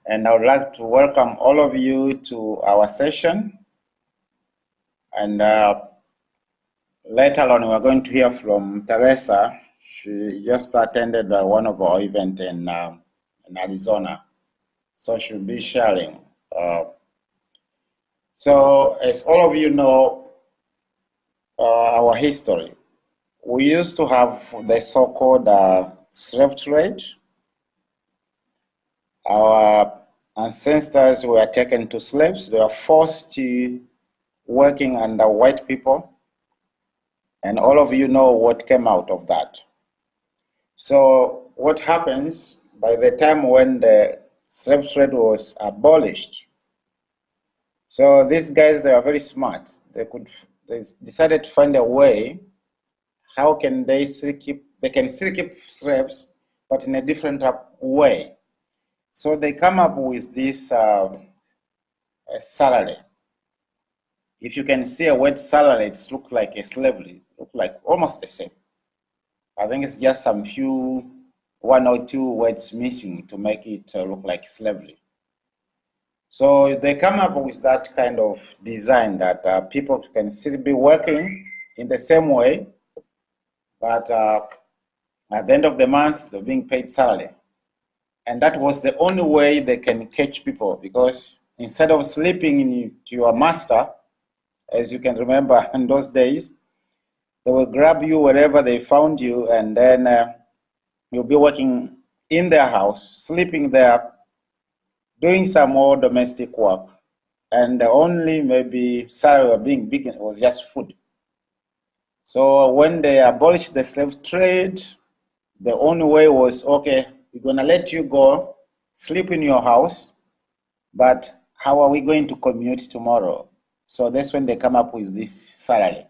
and I would like to welcome all of you to our session. And later on, we're going to hear from Teresa. She just attended one of our events in Arizona, so she'll be sharing. So, as all of you know, our history, we used to have the so-called slave trade. Our ancestors were taken to slaves. They were forced to working under white people, and all of you know what came out of that. So what happens by the time when the slave trade was abolished? So these guys, they are very smart. They decided to find a way. How can they still keep? They can still keep slaves, but in a different way. So they come up with this salary. If you can see a word salary, it looks like a slavery. It looks like almost the same. I think it's just some few, one or two words missing to make it look like slavery. So they come up with that kind of design that people can still be working in the same way, but at the end of the month, they're being paid salary. And that was the only way they can catch people, because instead of sleeping to your master, as you can remember in those days, they will grab you wherever they found you, and then you'll be working in their house, sleeping there, doing some more domestic work, and the only maybe salary being big was just food. So when they abolished the slave trade, the only way was, okay, we're going to let you go, sleep in your house, but how are we going to commute tomorrow? So that's when they come up with this salary.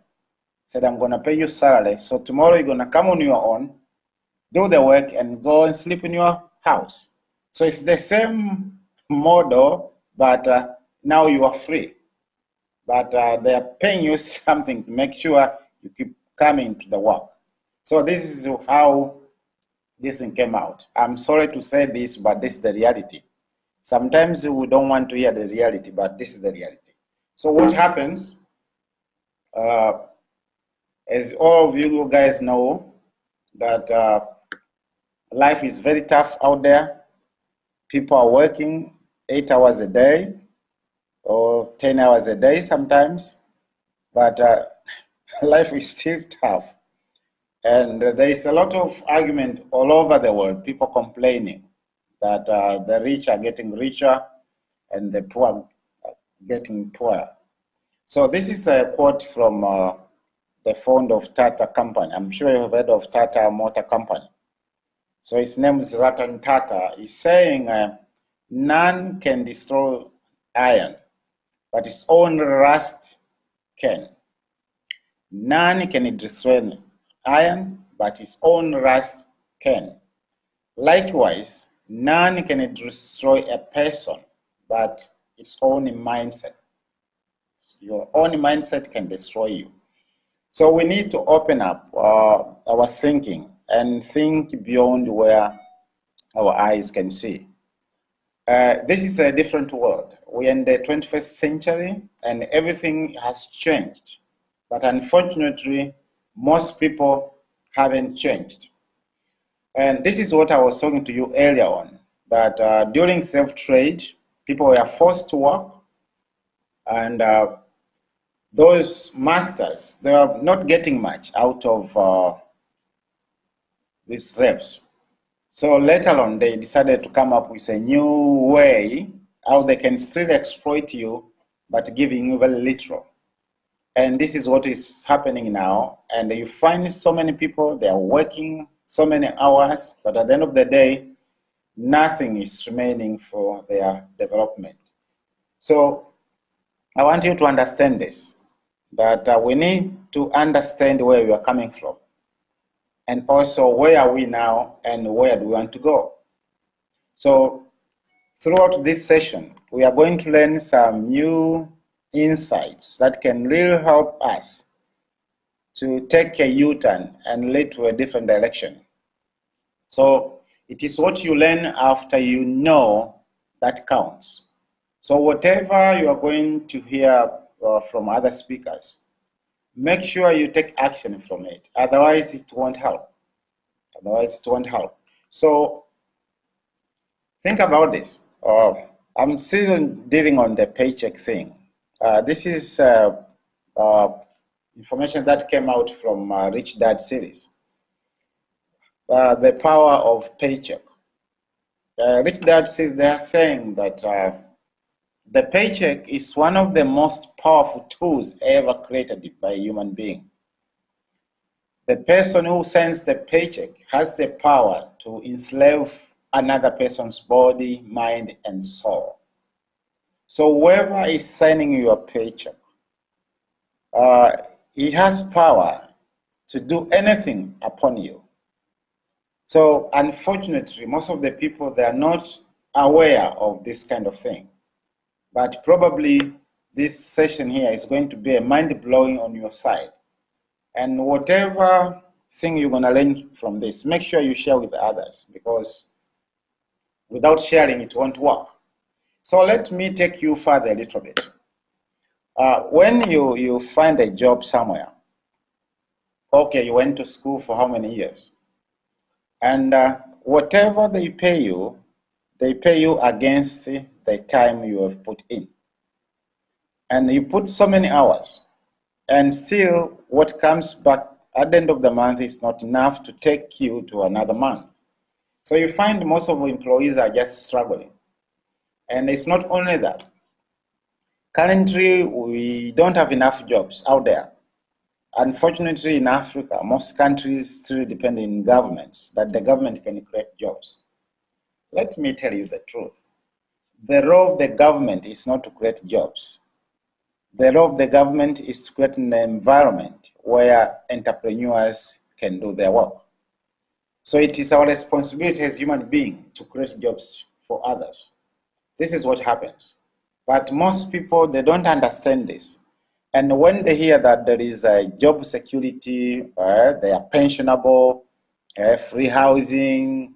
Said, I'm going to pay you salary. So tomorrow you're going to come on your own, do the work, and go and sleep in your house. So it's the same model, but now you are free. But they are paying you something to make sure you keep coming to the work. So this is how this thing came out. I'm sorry to say this, but this is the reality. Sometimes we don't want to hear the reality, but this is the reality. So what happens, as all of you guys know, that life is very tough out there. People are working 8 hours a day or 10 hours a day sometimes, but life is still tough. And there is a lot of argument all over the world, people complaining that the rich are getting richer and the poor are getting poorer. So this is a quote from the founder of Tata Company. I'm sure you have heard of Tata Motor Company. So his name is Ratan Tata. He's saying, none can destroy iron, but its own rust can. None can destroy iron, but its own rust can. Likewise, none can destroy a person, but its own mindset. Your own mindset can destroy you. So we need to open up our thinking and think beyond where our eyes can see. This is a different world. We're in the 21st century and everything has changed. But unfortunately, most people haven't changed. And this is what I was talking to you earlier on, that during slave trade, people were forced to work, and those masters, they are not getting much out of these slaves. So later on, they decided to come up with a new way how they can still exploit you, but giving you very little. And this is what is happening now. And you find so many people, they are working so many hours, but at the end of the day, nothing is remaining for their development. So I want you to understand this, that we need to understand where we are coming from, and also where are we now and where do we want to go. So throughout this session, we are going to learn some new insights that can really help us to take a U-turn and lead to a different direction. So it is what you learn after you know that counts. So whatever you are going to hear from other speakers, make sure you take action from it. Otherwise, it won't help. Otherwise, it won't help. So think about this. I'm still dealing on the paycheck thing. This is information that came out from Rich Dad series. The power of paycheck. Rich Dad says they are saying that the paycheck is one of the most powerful tools ever created by a human being. The person who sends the paycheck has the power to enslave another person's body, mind, and soul. So whoever is sending you a paycheck, he has power to do anything upon you. So unfortunately, most of the people, they are not aware of this kind of thing. But probably this session here is going to be a mind-blowing on your side. And whatever thing you're going to learn from this, make sure you share with others, because without sharing, it won't work. So let me take you further a little bit. When you find a job somewhere, okay, you went to school for how many years? And whatever they pay you against the time you have put in. And you put so many hours, and still what comes back at the end of the month is not enough to take you to another month. So you find most of the employees are just struggling. And it's not only that. Currently, we don't have enough jobs out there. Unfortunately, in Africa, most countries still depend on governments, that the government can create jobs. Let me tell you the truth. The role of the government is not to create jobs. The role of the government is to create an environment where entrepreneurs can do their work. So it is our responsibility as human beings to create jobs for others. This is what happens. But most people, they don't understand this. And when they hear that there is a job security, they are pensionable, free housing,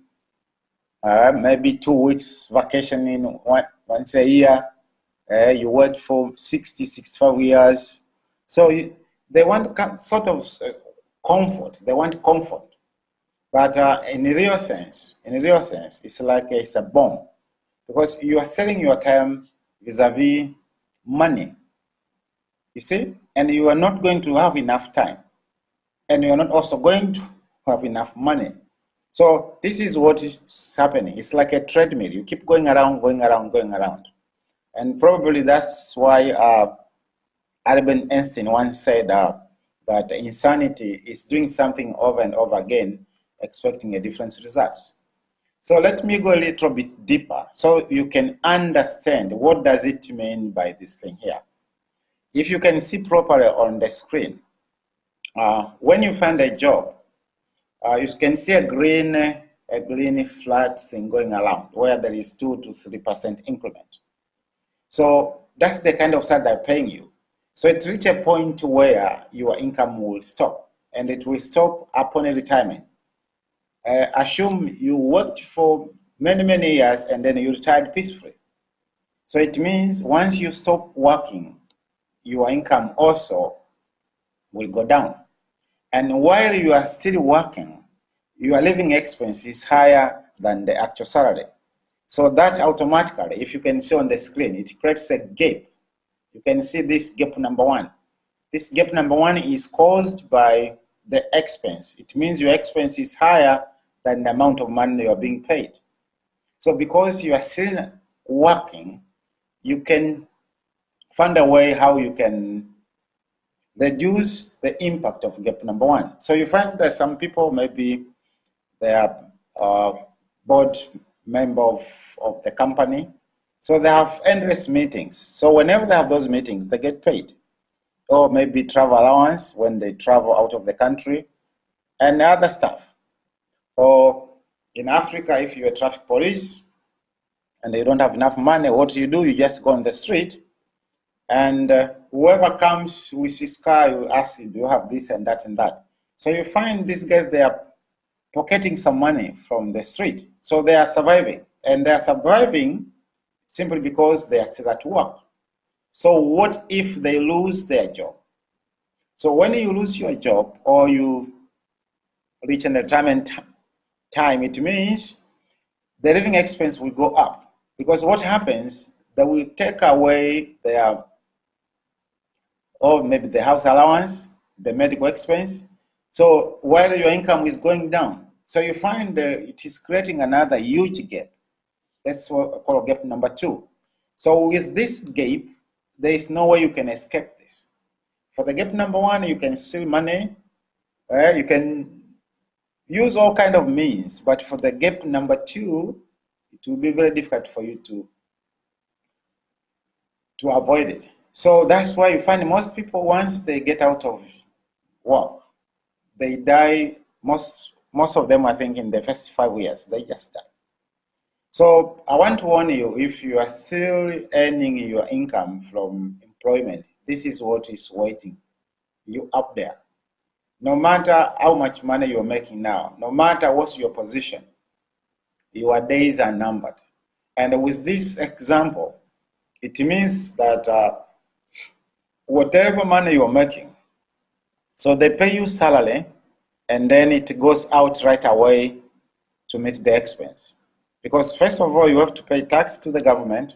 maybe 2 weeks vacation in once a year, you work for 60, 65 years. So they want sort of comfort. They want comfort. But in a real sense, it's like it's a bomb, because you are selling your time vis-a-vis money. You see, and you are not going to have enough time, and you are not also going to have enough money. So this is what is happening. It's like a treadmill. You keep going around, going around, going around. And probably that's why Albert Einstein once said that insanity is doing something over and over again, expecting a different result. So let me go a little bit deeper so you can understand what does it mean by this thing here. If you can see properly on the screen, when you find a job, you can see a green flat thing going around where there is 2 to 3% increment. So that's the kind of salary they're paying you. So it reaches a point where your income will stop, and it will stop upon retirement. Assume you worked for many, many years and then you retired peacefully. So it means once you stop working, your income also will go down. And while you are still working, your living expense is higher than the actual salary. So that automatically, if you can see on the screen, it creates a gap. You can see this gap number one. This gap number one is caused by the expense. It means your expense is higher than the amount of money you are being paid. So because you are still working, you can find a way how you can reduce the impact of gap number one. So you find that some people, maybe they are board member of the company, so they have endless meetings. So whenever they have those meetings, they get paid. Or maybe travel allowance when they travel out of the country, and other stuff. Or in Africa, if you're a traffic police and you don't have enough money, what you do, you just go on the street, and whoever comes with his car, you ask, do you have this and that and that? So you find these guys, they are pocketing some money from the street. So they are surviving. And they are surviving simply because they are still at work. So what if they lose their job? So when you lose your job or you reach an retirement time, it means the living expense will go up, because what happens, they will take away their, or maybe the house allowance, the medical expense. So while your income is going down, so you find it is creating another huge gap. That's what I call gap number two. So with this gap, there is no way you can escape this. For the gap number one, you can steal money, you can use all kind of means, but for the gap number two, it will be very difficult for you to avoid it. So that's why you find most people, once they get out of work, they die. Most of them, I think, in the first 5 years, they just die. So I want to warn you, if you are still earning your income from employment, this is what is waiting you up there. No matter how much money you're making now, no matter what's your position, your days are numbered. And with this example, it means that whatever money you're making, so they pay you salary, and then it goes out right away to meet the expense. Because first of all, you have to pay tax to the government,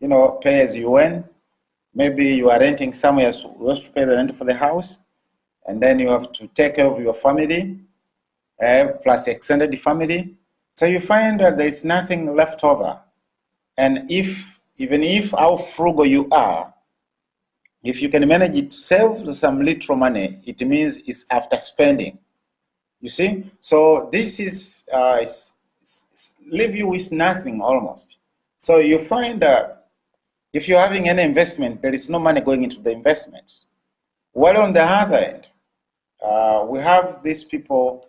pay as you earn. Maybe you are renting somewhere, so you have to pay the rent for the house, and then you have to take care of your family, plus extended family. So you find that there's nothing left over. And even if how frugal you are, if you can manage to save some little money, it means it's after spending. You see? So this is leave you with nothing almost. So you find that if you're having any investment, there is no money going into the investments. While on the other end, we have these people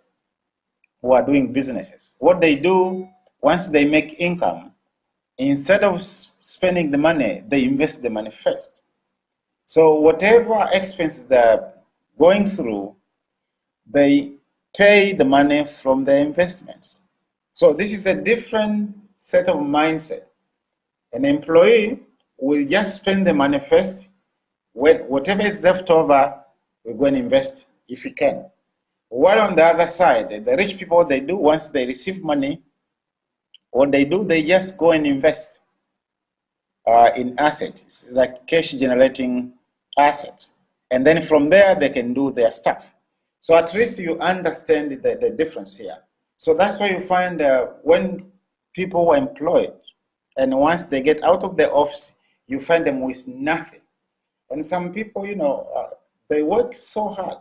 who are doing businesses. What they do, once they make income, instead of spending the money, they invest the money first. So whatever expenses they're going through, they pay the money from their investments. So this is a different set of mindset. An employee will just spend the money first. Whatever is left over, we're going to invest if we can. While on the other side, the rich people, they do, once they receive money, what they do, they just go and invest in assets, like cash generating assets. And then from there, they can do their stuff. So at least you understand the difference here. So that's why you find when people are employed, and once they get out of the office, you find them with nothing. And some people, they work so hard,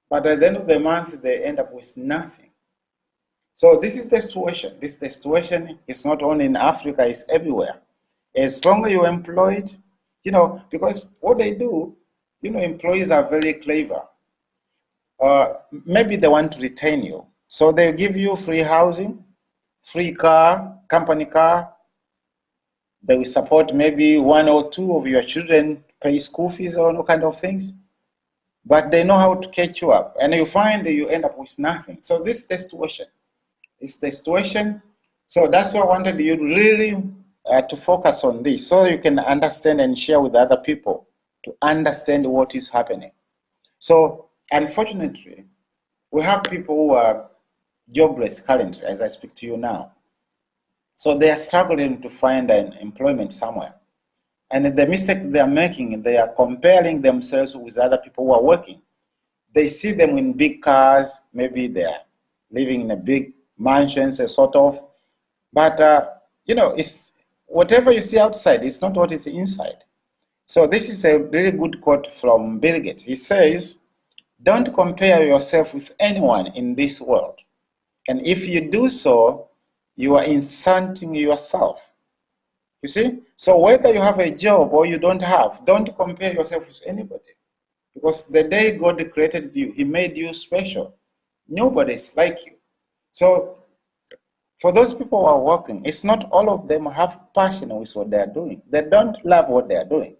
but at the end of the month, they end up with nothing. So this is the situation. The situation is not only in Africa, it's everywhere. As long as you're employed, because what they do, employees are very clever. Maybe they want to retain you. So they give you free housing, free car, company car. They will support maybe one or two of your children, pay school fees or all kind of things. But they know how to catch you up. And you find that you end up with nothing. So this is the situation. It's the situation. So that's why I wanted you really to focus on this, so you can understand and share with other people to understand what is happening. So unfortunately, we have people who are jobless currently as I speak to you now. So they are struggling to find an employment somewhere. And the mistake they are making, they are comparing themselves with other people who are working. They see them in big cars, maybe they are living in a big mansions, sort of. But, it's whatever you see outside, it's not what is inside. So this is a really good quote from Bill Gates. He says, don't compare yourself with anyone in this world. And if you do so, you are insulting yourself. You see? So whether you have a job or you don't have, don't compare yourself with anybody. Because the day God created you, He made you special. Nobody's like you. So for those people who are working, it's not all of them have passion with what they are doing. They don't love what they are doing.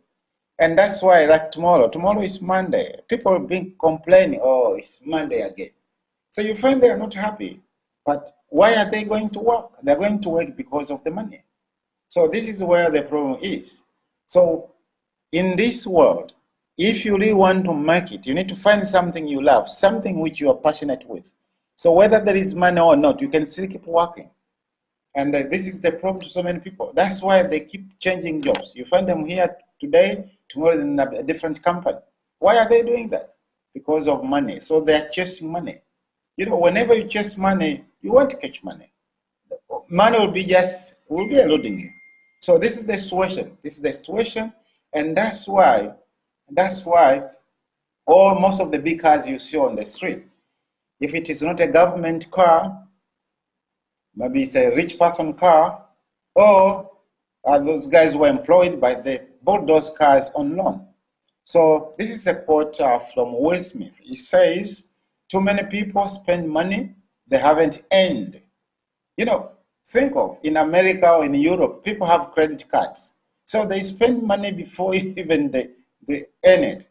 And that's why, like tomorrow is Monday. People have been complaining, oh, it's Monday again. So you find they are not happy. But why are they going to work? They're going to work because of the money. So this is where the problem is. So in this world, if you really want to make it, you need to find something you love, something which you are passionate with. So whether there is money or not, you can still keep working. And this is the problem to so many people. That's why they keep changing jobs. You find them here today, tomorrow in a different company. Why are they doing that? Because of money. So they are chasing money. You know, whenever you chase money, you want to catch money. Money will be eluding you. So this is the situation. This is the situation, and that's why all most of the big cars you see on the street, if it is not a government car, maybe it's a rich person car, or those guys who are employed by they bought those cars on loan. So this is a quote from Will Smith. He says, "Too many people spend money they haven't earned." You know, think of in America or in Europe, people have credit cards. So they spend money before even they earn it.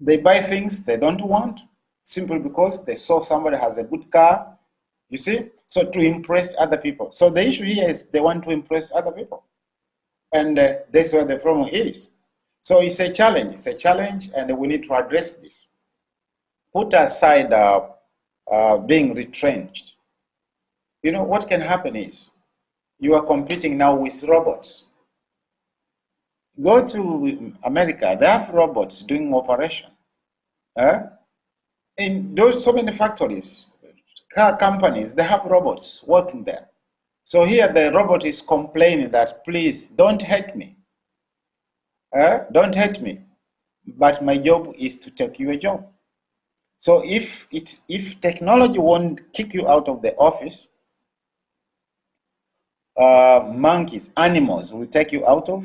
They buy things they don't want simply because they saw somebody has a good car, you see? So to impress other people. So the issue here is they want to impress other people. And that's where the problem is. So it's a challenge, and we need to address this. Put aside being retrenched. You know, what can happen is you are competing now with robots. Go to America, they have robots doing operation. In those so many factories, car companies, they have robots working there. So here the robot is complaining that, please don't hurt me. Don't hurt me. But my job is to take your job. So if technology won't kick you out of the office, monkeys, animals will take you out of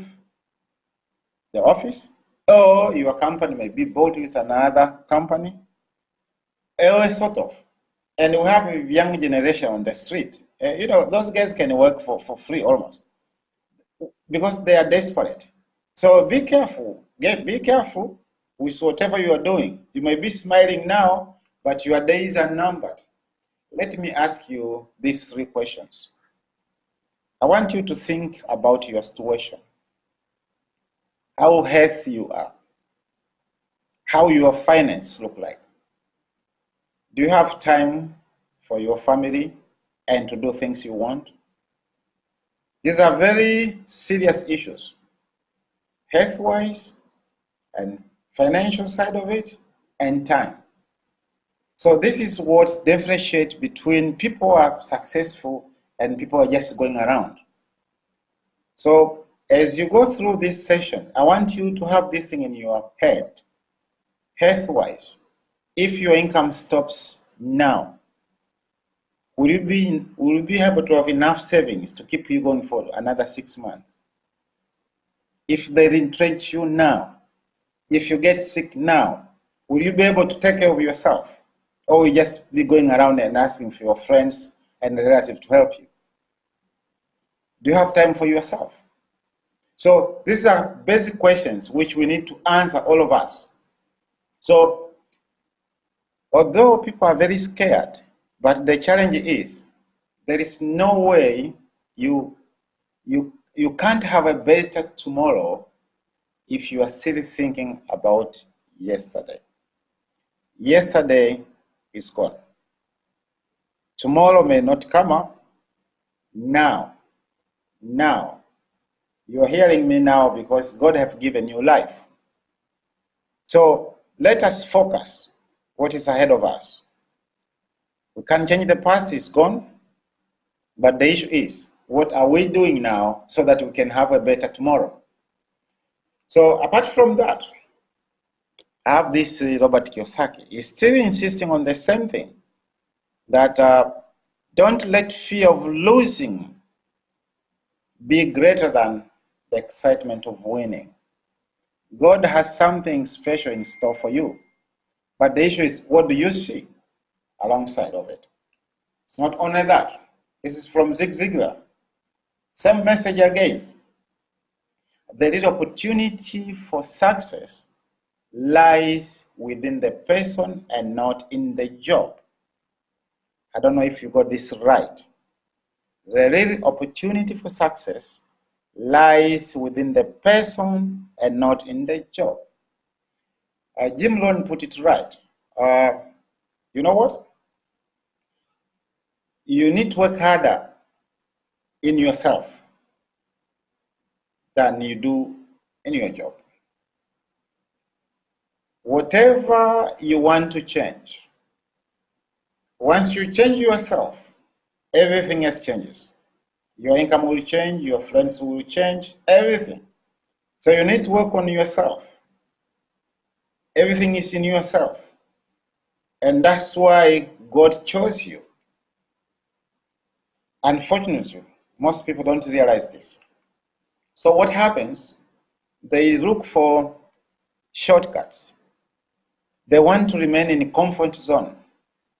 the office, or your company may be bought with another company, or sort of. And we have a young generation on the street. You know, those guys can work for free almost because they are desperate. So be careful. Be careful with whatever you are doing. You may be smiling now, but your days are numbered. Let me ask you these three questions. I want you to think about your situation, how healthy you are, how your finance look like. Do you have time for your family and to do things you want? These are very serious issues, health-wise and financial side of it, and time. So this is what differentiates between people who are successful and people who are just going around. So as you go through this session, I want you to have this thing in your head, health-wise. If your income stops now, will you be able to have enough savings to keep you going for another 6 months? If they retrench you now, if you get sick now, will you be able to take care of yourself? Or will you just be going around and asking for your friends and relatives to help you? Do you have time for yourself? So these are basic questions which we need to answer, all of us. So although people are very scared, but the challenge is there is no way you can't have a better tomorrow if you are still thinking about yesterday. Yesterday is gone. Tomorrow may not come up. Now, you are hearing me now because God has given you life. So let us focus what is ahead of us. We can't change the past, it's gone. But the issue is, what are we doing now so that we can have a better tomorrow? So apart from that, I have this Robert Kiyosaki. He's still insisting on the same thing, that don't let fear of losing be greater than the excitement of winning. God has something special in store for you. But the issue is, what do you see alongside of it? It's not only that. This is from Zig Ziglar. Same message again. The real opportunity for success lies within the person and not in the job. I don't know if you got this right. The real opportunity for success lies within the person and not in the job. Jim Rohn put it right. You know what? You need to work harder in yourself than you do in your job. Whatever you want to change, once you change yourself, everything else changes. Your income will change, your friends will change, everything. So you need to work on yourself. Everything is in yourself. And that's why God chose you. Unfortunately, most people don't realize this. So what happens? They look for shortcuts. They want to remain in a comfort zone.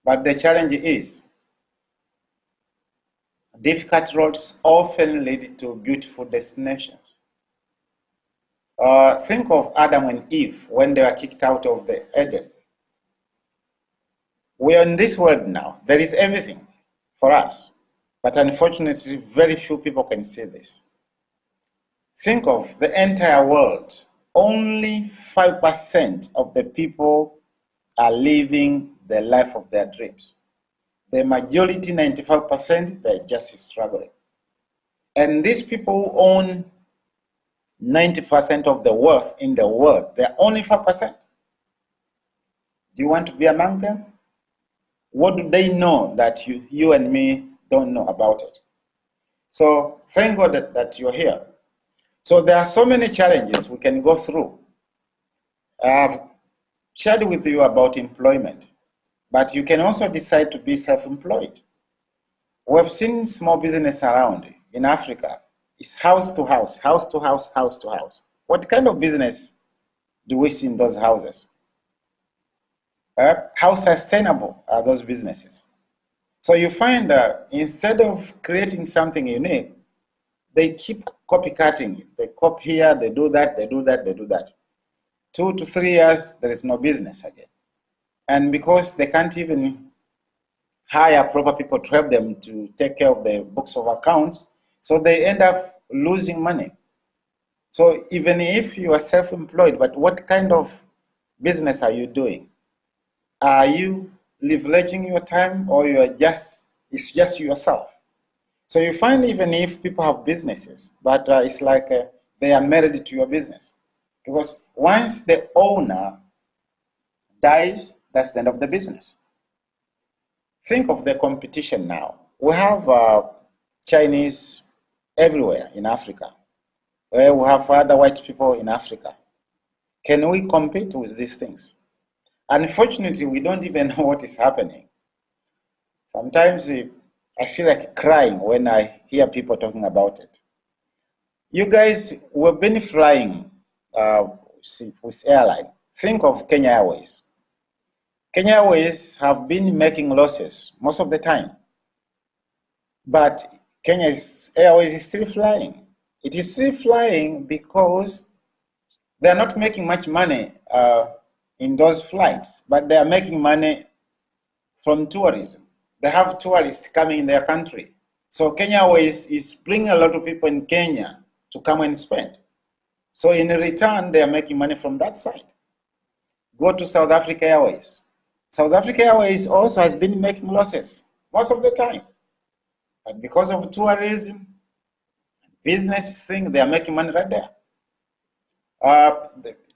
But the challenge is difficult roads often lead to beautiful destinations. Think of Adam and Eve when they were kicked out of the Eden. We are in this world now. There is everything for us. But unfortunately, very few people can see this. Think of the entire world. Only 5% of the people are living the life of their dreams. The majority, 95%, they're just struggling. And these people who own 90% of the wealth in the world, they're only 5%. Do you want to be among them? What do they know that you and me don't know about it? So thank God that you're here. So there are so many challenges we can go through. I've shared with you about employment, but you can also decide to be self-employed. We've seen small business around in Africa. It's house to house, house to house, house to house. What kind of business do we see in those houses? How sustainable are those businesses? So you find that instead of creating something unique, they keep copycatting it. They copy here, they do that, they do that, they do that. 2 to 3 years, there is no business again. And because they can't even hire proper people to help them to take care of the books of accounts, so they end up losing money. So even if you are self-employed, but what kind of business are you doing? Are you leveraging your time, or it's just yourself? So you find even if people have businesses, but it's like they are married to your business. Because once the owner dies, that's the end of the business. Think of the competition now. We have Chinese everywhere in Africa. We have other white people in Africa. Can we compete with these things? Unfortunately, we don't even know what is happening. Sometimes I feel like crying when I hear people talking about it. You guys, we've been flying with airline. Think of Kenya Airways. Kenya Airways have been making losses most of the time. But Kenya Airways is still flying. It is still flying because they are not making much money in those flights, but they are making money from tourism. They have tourists coming in their country. So Kenya Airways is bringing a lot of people in Kenya to come and spend. So in return, they are making money from that side. Go to South Africa Airways. South Africa Airways also has been making losses most of the time. But because of tourism, business thing, they are making money right there.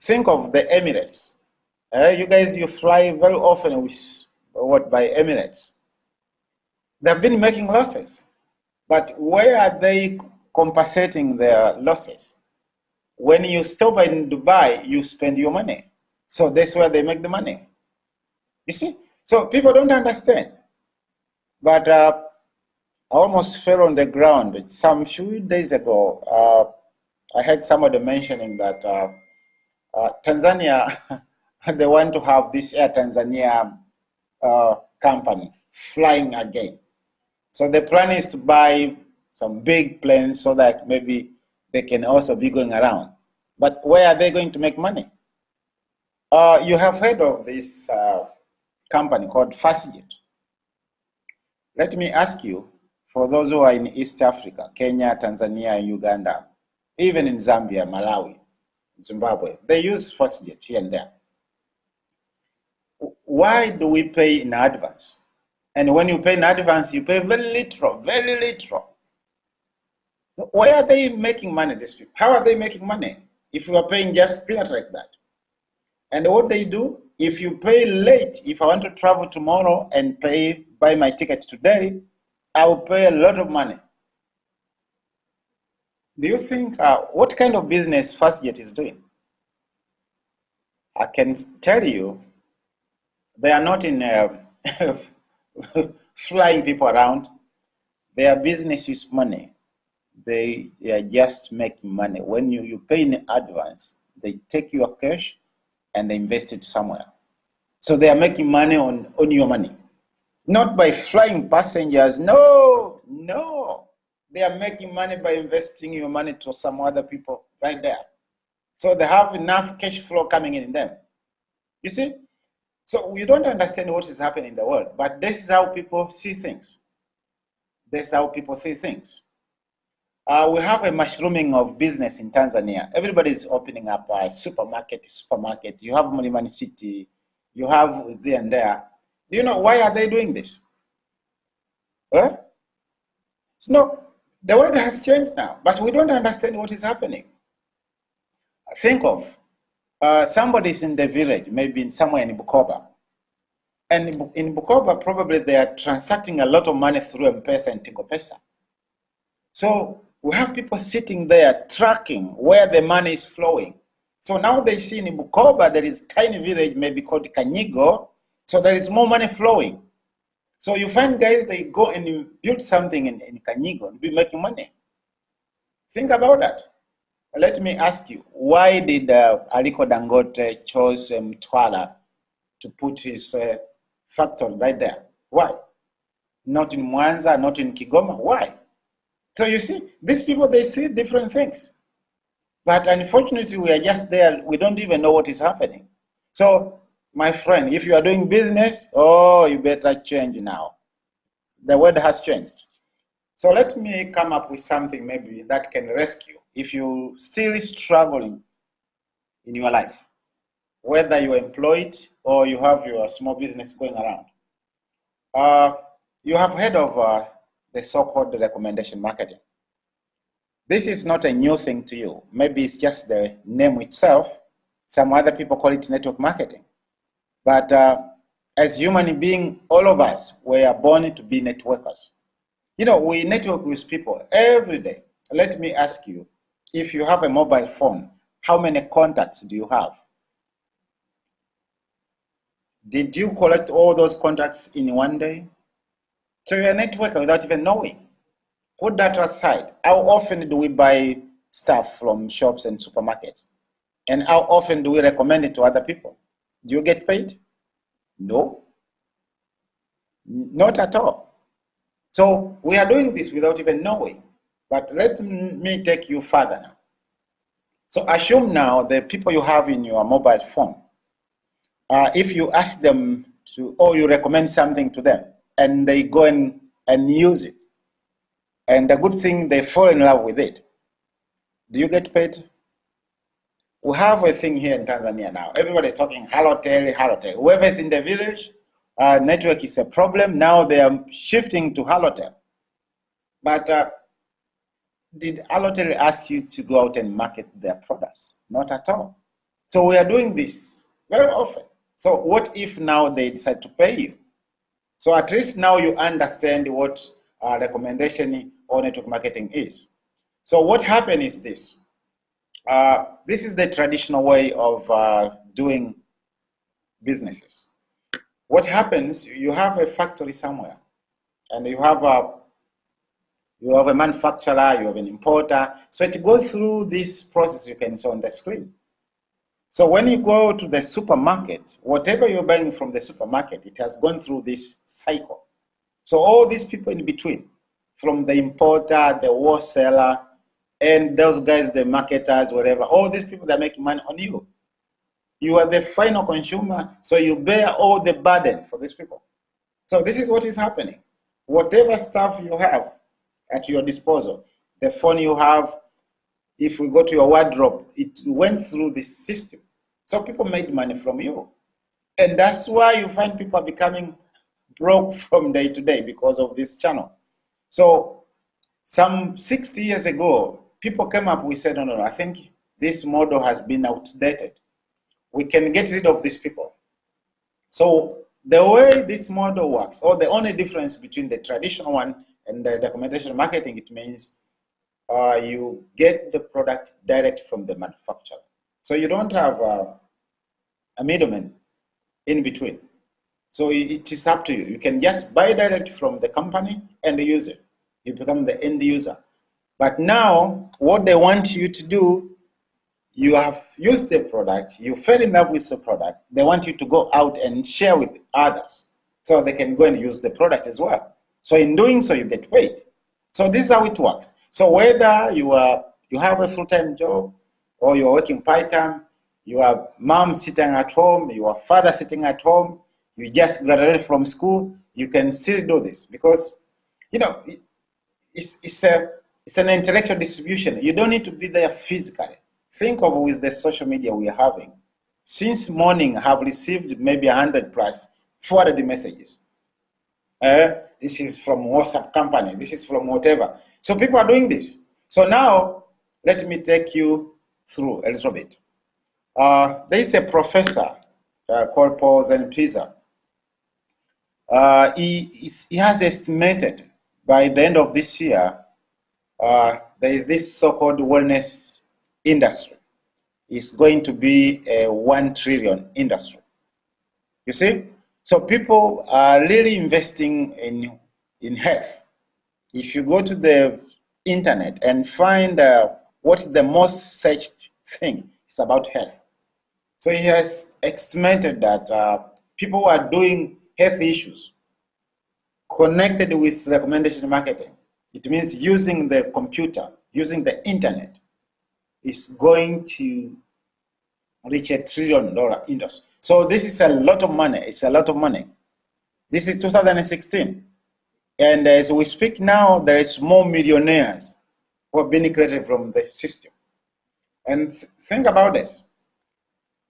Think of the Emirates. You guys, you fly very often with by Emirates. They've been making losses. But where are they compensating their losses? When you stop in Dubai, you spend your money. So that's where they make the money. You see? So people don't understand. But I almost fell on the ground. Some few days ago, I heard somebody mentioning that Tanzania, they want to have this Air Tanzania company flying again. So the plan is to buy some big planes so that maybe they can also be going around. But where are they going to make money? You have heard of this company called FastJet. Let me ask you, for those who are in East Africa, Kenya, Tanzania, and Uganda, even in Zambia, Malawi, Zimbabwe, they use FastJet here and there. Why do we pay in advance? And when you pay in advance, you pay very little, very little. Why are they making money, these people? How are they making money if you are paying just peanuts like that? And what they do, if you pay late, if I want to travel tomorrow and buy my ticket today, I will pay a lot of money. Do you think, what kind of business FastJet is doing? I can tell you, they are not in flying people around. Their business is money. They are just making money. When you pay in advance, they take your cash and they invest it somewhere. So they are making money on your money. Not by flying passengers. No, no. They are making money by investing your money to some other people right there. So they have enough cash flow coming in them. You see? So we don't understand what is happening in the world, but this is how people see things. This is how people see things. We have a mushrooming of business in Tanzania. Everybody is opening up a supermarket. You have Mlimani City. You have there and there. Do you know why are they doing this? Huh? No, the world has changed now, but we don't understand what is happening. Think of somebody's in the village, maybe somewhere in Bukoba. And in Bukoba, probably they are transacting a lot of money through M-Pesa and Tigo Pesa. So we have people sitting there tracking where the money is flowing. So now they see in Bukoba, there is a tiny village maybe called Kanyigo. So there is more money flowing. So you find guys, they go and you build something in Kanyigo and be making money. Think about that. Let me ask you, why did Aliko Dangote chose Mtwara to put his factory right there? Why? Not in Mwanza, not in Kigoma. Why? So you see, these people, they see different things. But unfortunately, we are just there. We don't even know what is happening. So, my friend, if you are doing business, oh, you better change now. The world has changed. So let me come up with something maybe that can rescue if you still struggling in your life, whether you're employed or you have your small business going around. You have heard of the so-called recommendation marketing. This is not a new thing to you. Maybe it's just the name itself. Some other people call it network marketing. But as human beings, all of us were born to be networkers. You know, we network with people every day. Let me ask you, if you have a mobile phone, how many contacts do you have? Did you collect all those contacts in one day? So you're a networker without even knowing. Put that aside. How often do we buy stuff from shops and supermarkets? And how often do we recommend it to other people? Do you get paid? No. Not at all. So we are doing this without even knowing. But let me take you further now. So assume now the people you have in your mobile phone, if you ask them to, or you recommend something to them, and they go and use it, and the good thing, they fall in love with it, do you get paid? We have a thing here in Tanzania now. Everybody talking Halotel, Halotel. Whoever's in the village, network is a problem. Now they are shifting to Halotel. But did Halotel ask you to go out and market their products? Not at all. So we are doing this very often. So what if now they decide to pay you? So at least now you understand what recommendation or network marketing is. So what happened is this. This is the traditional way of doing businesses. What happens, you have a factory somewhere, and you have a manufacturer, you have an importer. So it goes through this process you can see on the screen. So when you go to the supermarket, whatever you're buying from the supermarket, it has gone through this cycle. So all these people in between, from the importer, the wholesaler, and those guys, the marketers, whatever, all these people that are making money on you. You are the final consumer, so you bear all the burden for these people. So this is what is happening. Whatever stuff you have at your disposal, the phone you have, if we go to your wardrobe, it went through this system. So people made money from you. And that's why you find people are becoming broke from day to day because of this channel. So some 60 years ago, people came up, we said, no, I think this model has been outdated. We can get rid of these people. So the way this model works, or the only difference between the traditional one and the documentation marketing, it means you get the product direct from the manufacturer. So you don't have a middleman in between. So it is up to you. You can just buy direct from the company and use it. You become the end user. But now, what they want you to do, you have used the product, you fell in love with the product, they want you to go out and share with others so they can go and use the product as well. So in doing so, you get paid. So this is how it works. So whether you have a full-time job or you're working part-time, your mom sitting at home, your father sitting at home, you just graduated from school, you can still do this because, you know, it's an intellectual distribution. You don't need to be there physically. Think of with the social media we are having. Since morning, I have received maybe 100 plus forwarded messages. This is from WhatsApp company. This is from whatever. So people are doing this. So now, let me take you through a little bit. There is a professor called Paul Zenpiza. He has estimated by the end of this year, there is this so-called wellness industry. It's going to be a 1 trillion industry. You see? So people are really investing in health. If you go to the internet and find what's the most searched thing, it's about health. So he has estimated that people who are doing health issues connected with recommendation marketing, it means using the computer, using the internet, is going to reach $1 trillion industry. So this is a lot of money. It's a lot of money. This is 2016. And as we speak now, there is more millionaires who have been created from the system. And think about this.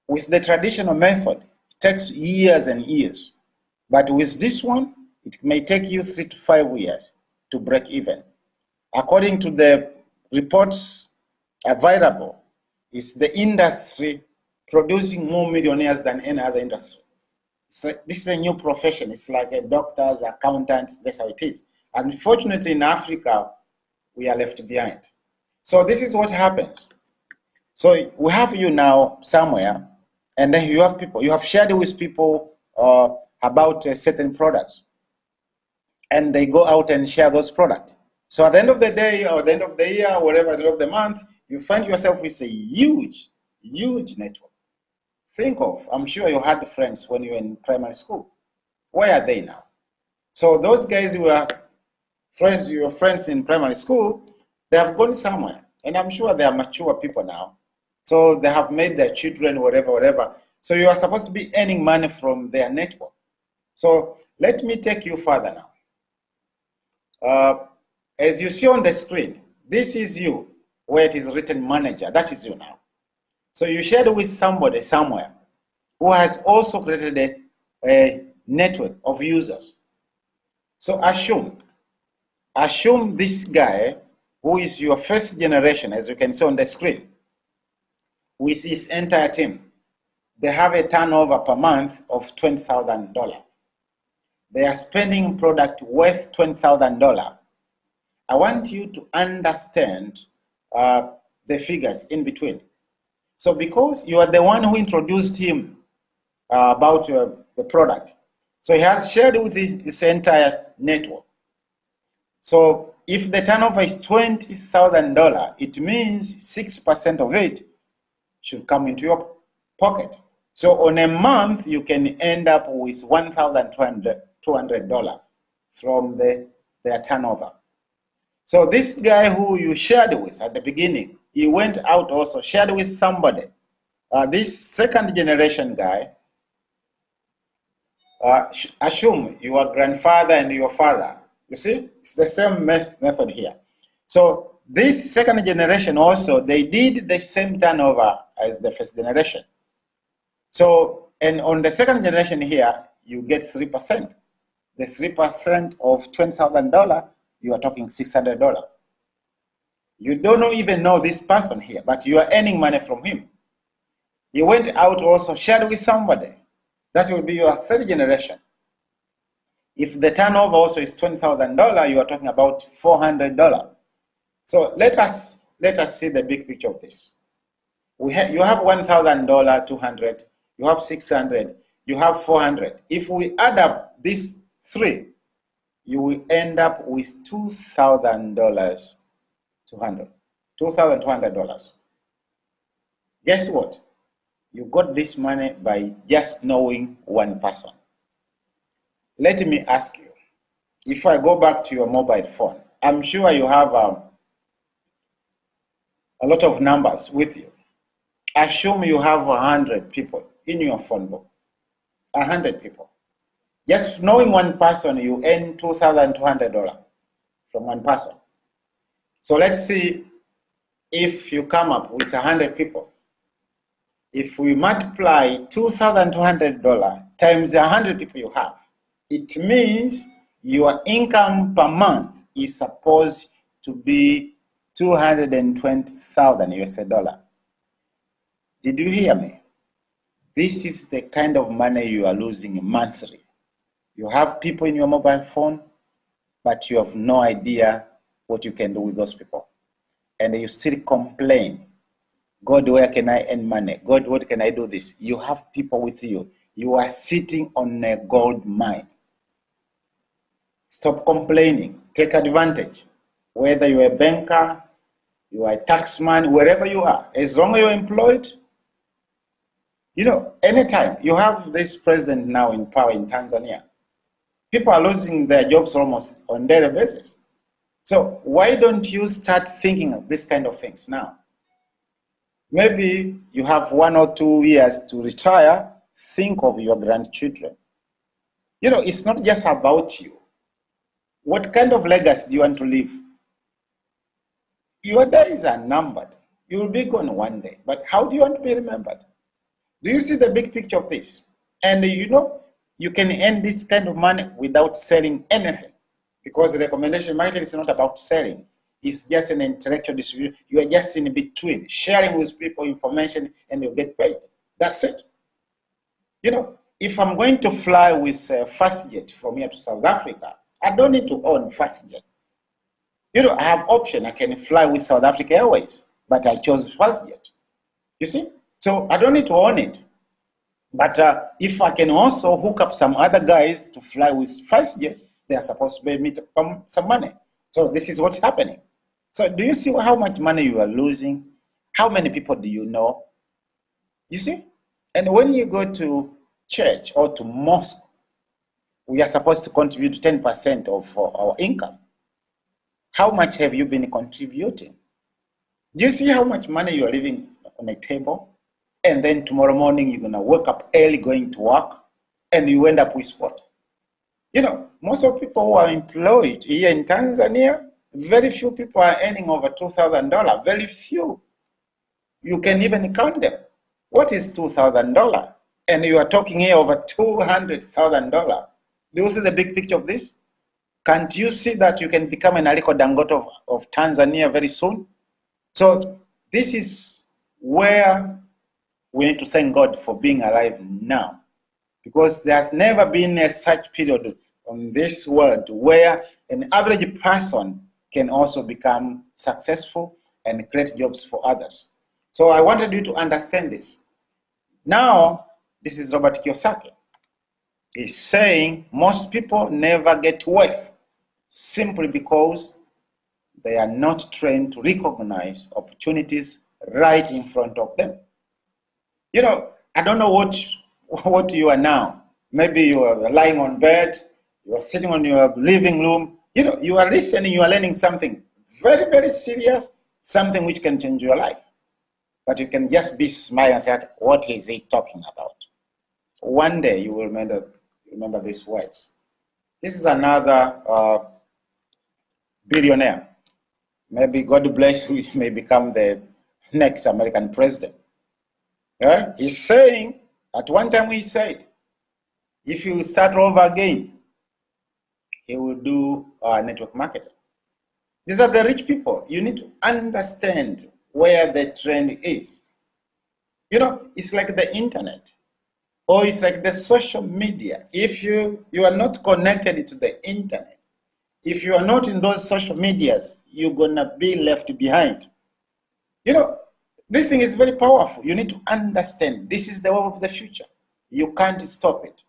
With the traditional method, it takes years and years. But with this one, it may take you 3 to 5 years to break even. According to the reports available, it's the industry producing more millionaires than any other industry. So this is a new profession. It's like a doctors, accountants, that's how it is. Unfortunately, in Africa, we are left behind. So this is what happens. So we have you now somewhere, and then you have people, you have shared with people about certain products, and they go out and share those products. So at the end of the day, or the end of the year, whatever, at the end of the month, you find yourself with a huge, huge network. Think of, I'm sure you had friends when you were in primary school. Where are they now? So those guys who were friends, your friends in primary school, they have gone somewhere. And I'm sure they are mature people now. So they have made their children, whatever, whatever. So you are supposed to be earning money from their network. So let me take you further now. As you see on the screen, this is you, where it is written manager. That is you now. So you shared with somebody somewhere who has also created a network of users. So assume this guy who is your first generation, as you can see on the screen, with his entire team. They have a turnover per month of $20,000. They are spending product worth $20,000. I want you to understand the figures in between. So because you are the one who introduced him about the product, so he has shared with his entire network. So if the turnover is $20,000, it means 6% of it should come into your pocket. So on a month, you can end up with $1,200 from their turnover. So this guy who you shared with at the beginning, he went out also, shared with somebody. This second generation guy, assume your grandfather and your father. You see, it's the same method here. So This second generation also, they did the same turnover as the first generation. So, and on the second generation here, you get 3%. The 3% of $20,000, you are talking $600. You don't even know this person here, but you are earning money from him. You went out also, shared with somebody. That will be your third generation. If the turnover also is $20,000, you are talking about $400. So let us see the big picture of this. You have $1,000, 200. You have 600. You have 400. If we add up these three, you will end up with $2,200. $2,200. Guess what? You got this money by just knowing one person. Let me ask you, if I go back to your mobile phone, I'm sure you have a lot of numbers with you. Assume you have 100 people in your phone book. 100 people. Just knowing one person, you earn $2,200 from one person. So let's see if you come up with 100 people. If we multiply $2,200 times the 100 people you have, it means your income per month is supposed to be 220,000 US dollar. Did you hear me? This is the kind of money you are losing monthly. You have people in your mobile phone, but you have no idea what you can do with those people. And you still complain, God, where can I earn money? God, what can I do this? You have people with you. You are sitting on a gold mine. Stop complaining. Take advantage. Whether you're a banker, you are a taxman, wherever you are, as long as you're employed, you know, anytime. You have this president now in power in Tanzania. People are losing their jobs almost on a daily basis. So why don't you start thinking of this kind of things now? Maybe you have 1 or 2 years to retire. Think of your grandchildren. You know, it's not just about you. What kind of legacy do you want to leave? Your days are numbered. You will be gone one day. But how do you want to be remembered? Do you see the big picture of this? And you know, you can earn this kind of money without selling anything. Because the recommendation market is not about selling. It's just an intellectual distribution. You are just in between, sharing with people information, and you get paid. That's it. You know, if I'm going to fly with FastJet from here to South Africa, I don't need to own FastJet. You know, I have option. I can fly with South Africa Airways, but I chose FastJet. You see? So I don't need to own it. But if I can also hook up some other guys to fly with FastJet, they are supposed to pay me some money. So this is what's happening. So do you see how much money you are losing? How many people do you know? You see? And when you go to church or to mosque, we are supposed to contribute 10% of our income. How much have you been contributing? Do you see how much money you are leaving on a table? And then tomorrow morning you're going to wake up early going to work, and you end up with what? You know, most of people who are employed here in Tanzania, very few people are earning over $2,000. Very few. You can even count them. What is $2,000? And you are talking here over $200,000. Do you see the big picture of this? Can't you see that you can become an Aliko Dangote of Tanzania very soon? So this is where we need to thank God for being alive now. Because there's never been a such period on this world where an average person can also become successful and create jobs for others. So I wanted you to understand this. Now, this is Robert Kiyosaki. He's saying most people never get wealth simply because they are not trained to recognize opportunities right in front of them. You know, I don't know what you are now. Maybe you are lying on bed, you are sitting on your living room. You know, you are listening, you are learning something very, very serious, something which can change your life. But you can just be smiling and say, what is he talking about? One day you will remember these words. This is another billionaire. Maybe God bless you, you may become the next American president. Yeah? He's saying, at one time he said, if you start over again, he will do network marketing. These are the rich people. You need to understand where the trend is. You know, it's like the internet, or it's like the social media. If you are not connected to the internet, if you are not in those social medias, you're gonna be left behind. You know, this thing is very powerful. You need to understand this is the way of the future. You can't stop it.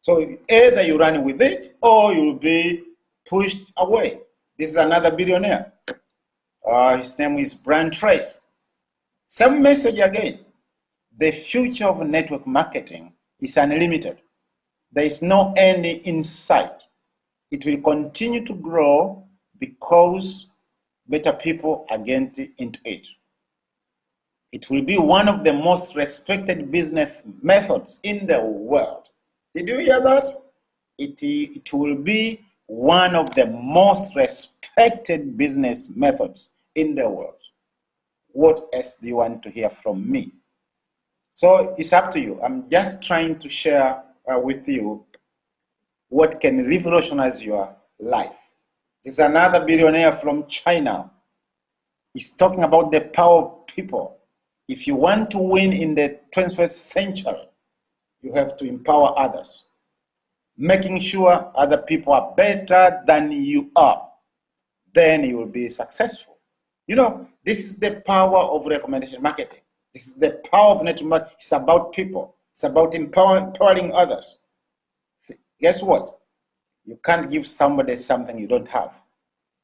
So either you run with it or you'll be pushed away. This is another billionaire. His name is Brian Trace. Same message again. The future of network marketing is unlimited. There is no end in sight. It will continue to grow because better people are getting into it. It will be one of the most respected business methods in the world. Did you hear that? It will be one of the most respected business methods in the world. What else do you want to hear from me? So it's up to you. I'm just trying to share with you what can revolutionize your life. There's another billionaire from China. He's talking about the power of people. If you want to win in the 21st century, you have to empower others, making sure other people are better than you are. Then you will be successful. You know, this is the power of recommendation marketing. This is the power of network marketing. It's about people. It's about empowering others. See, guess what? You can't give somebody something you don't have.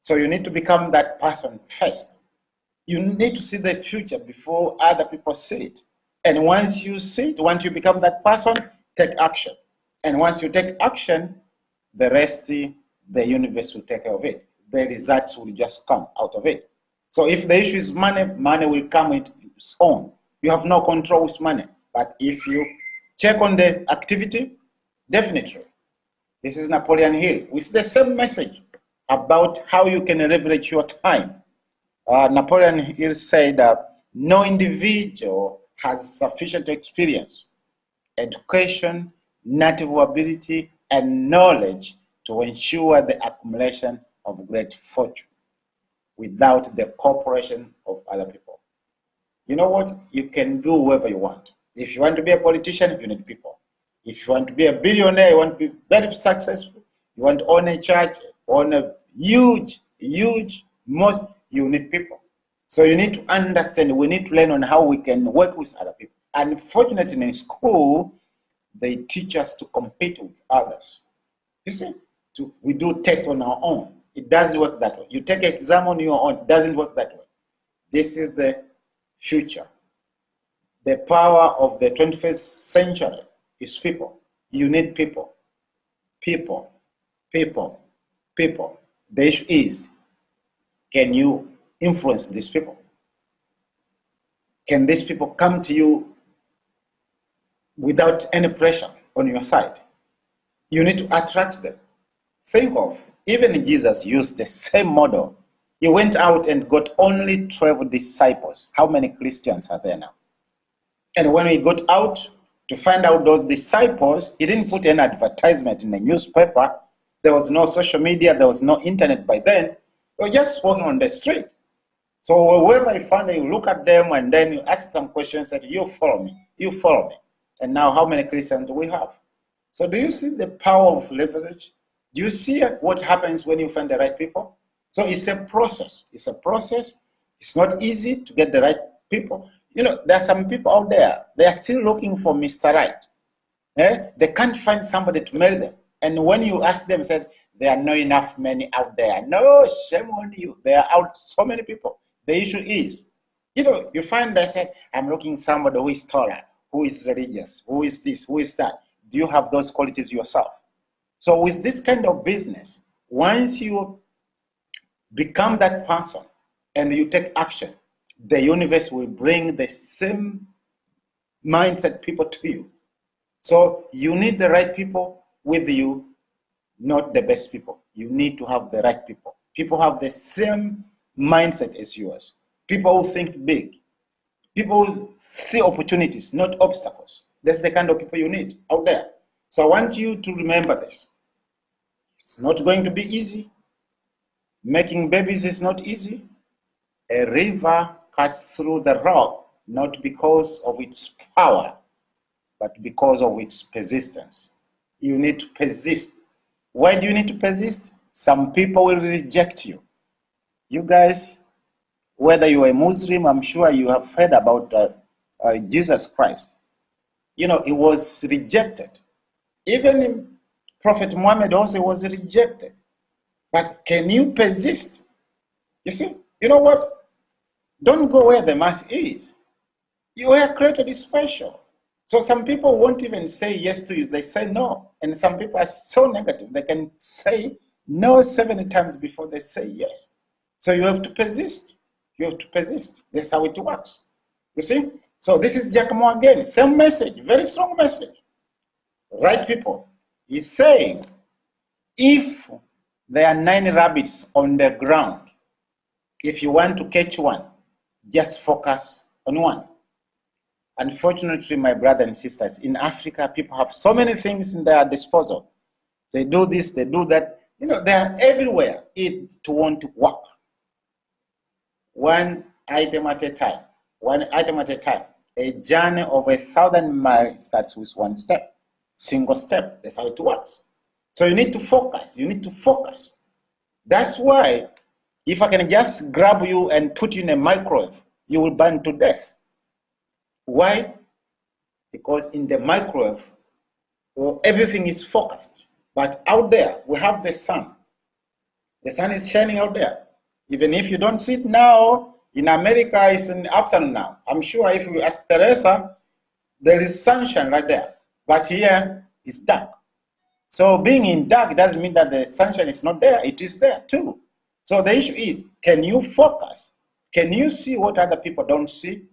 So you need to become that person first. You need to see the future before other people see it. And once you see it, once you become that person, take action. And once you take action, the rest, the universe will take care of it. The results will just come out of it. So if the issue is money, money will come in its own. You have no control with money. But if you check on the activity, definitely. This is Napoleon Hill with the same message about how you can leverage your time. Napoleon Hill said that no individual has sufficient experience, education, native ability, and knowledge to ensure the accumulation of great fortune without the cooperation of other people. You know what? You can do whatever you want. If you want to be a politician, you need people. If you want to be a billionaire, you want to be very successful, you want to own a church, own a huge, most, you need people. So you need to understand, we need to learn on how we can work with other people. Unfortunately, in school, they teach us to compete with others. You see, we do tests on our own. It doesn't work that way. You take an exam on your own, it doesn't work that way. This is the future. The power of the 21st century is people. You need people. People. People. People. The issue is, can you influence these people? Can these people come to you without any pressure on your side? You need to attract them. Think of, even Jesus used the same model. He went out and got only 12 disciples. How many Christians are there now? And when he got out to find out those disciples, he didn't put any advertisement in the newspaper. There was no social media. There was no internet by then. They were just walking on the street. So wherever you find them, you look at them and then you ask some questions and you follow me. You follow me. And now how many Christians do we have? So do you see the power of leverage? Do you see what happens when you find the right people? So it's a process. It's a process. It's not easy to get the right people. You know, there are some people out there, they are still looking for Mr. Right. They can't find somebody to marry them. And when you ask them, said, there are not enough men out there. No, shame on you. There are out so many people. The issue is, you know, you find they say, I'm looking somebody who is taller, who is religious, who is this, who is that. Do you have those qualities yourself? So with this kind of business, once you become that person and you take action, the universe will bring the same mindset people to you. So you need the right people with you, not the best people. You need to have the right people. People have the same mindset as yours. People who think big. People who see opportunities, not obstacles. That's the kind of people you need out there. So I want you to remember this. It's not going to be easy. Making babies is not easy. A river cuts through the rock, not because of its power, but because of its persistence. You need to persist. Why do you need to persist? Some people will reject you. You guys, whether you are a Muslim, I'm sure you have heard about Jesus Christ. You know, he was rejected. Even Prophet Muhammad also was rejected. But can you persist? You see, you know what? Don't go where the mass is. You are created special. So some people won't even say yes to you. They say no. And some people are so negative. They can say no 70 times before they say yes. So you have to persist. You have to persist. That's how it works. You see? So this is Giacomo again. Same message. Very strong message. Right, people? He's saying, if there are 9 rabbits on the ground, if you want to catch one, just focus on one. Unfortunately, my brothers and sisters, in Africa, people have so many things in their disposal. They do this, they do that. You know, they are everywhere. It want to work. One item at a time. One item at a time. A journey of 1,000 miles starts with one step. Single step. That's how it works. So you need to focus. You need to focus. That's why if I can just grab you and put you in a microwave, you will burn to death. Why? Because in the microwave, well, everything is focused. But out there, we have the sun. The sun is shining out there. Even if you don't see it now, in America, it's in the afternoon now. I'm sure if you ask Teresa, there is sunshine right there. But here, it's dark. So being in dark doesn't mean that the sunshine is not there. It is there too. So the issue is, can you focus? Can you see what other people don't see?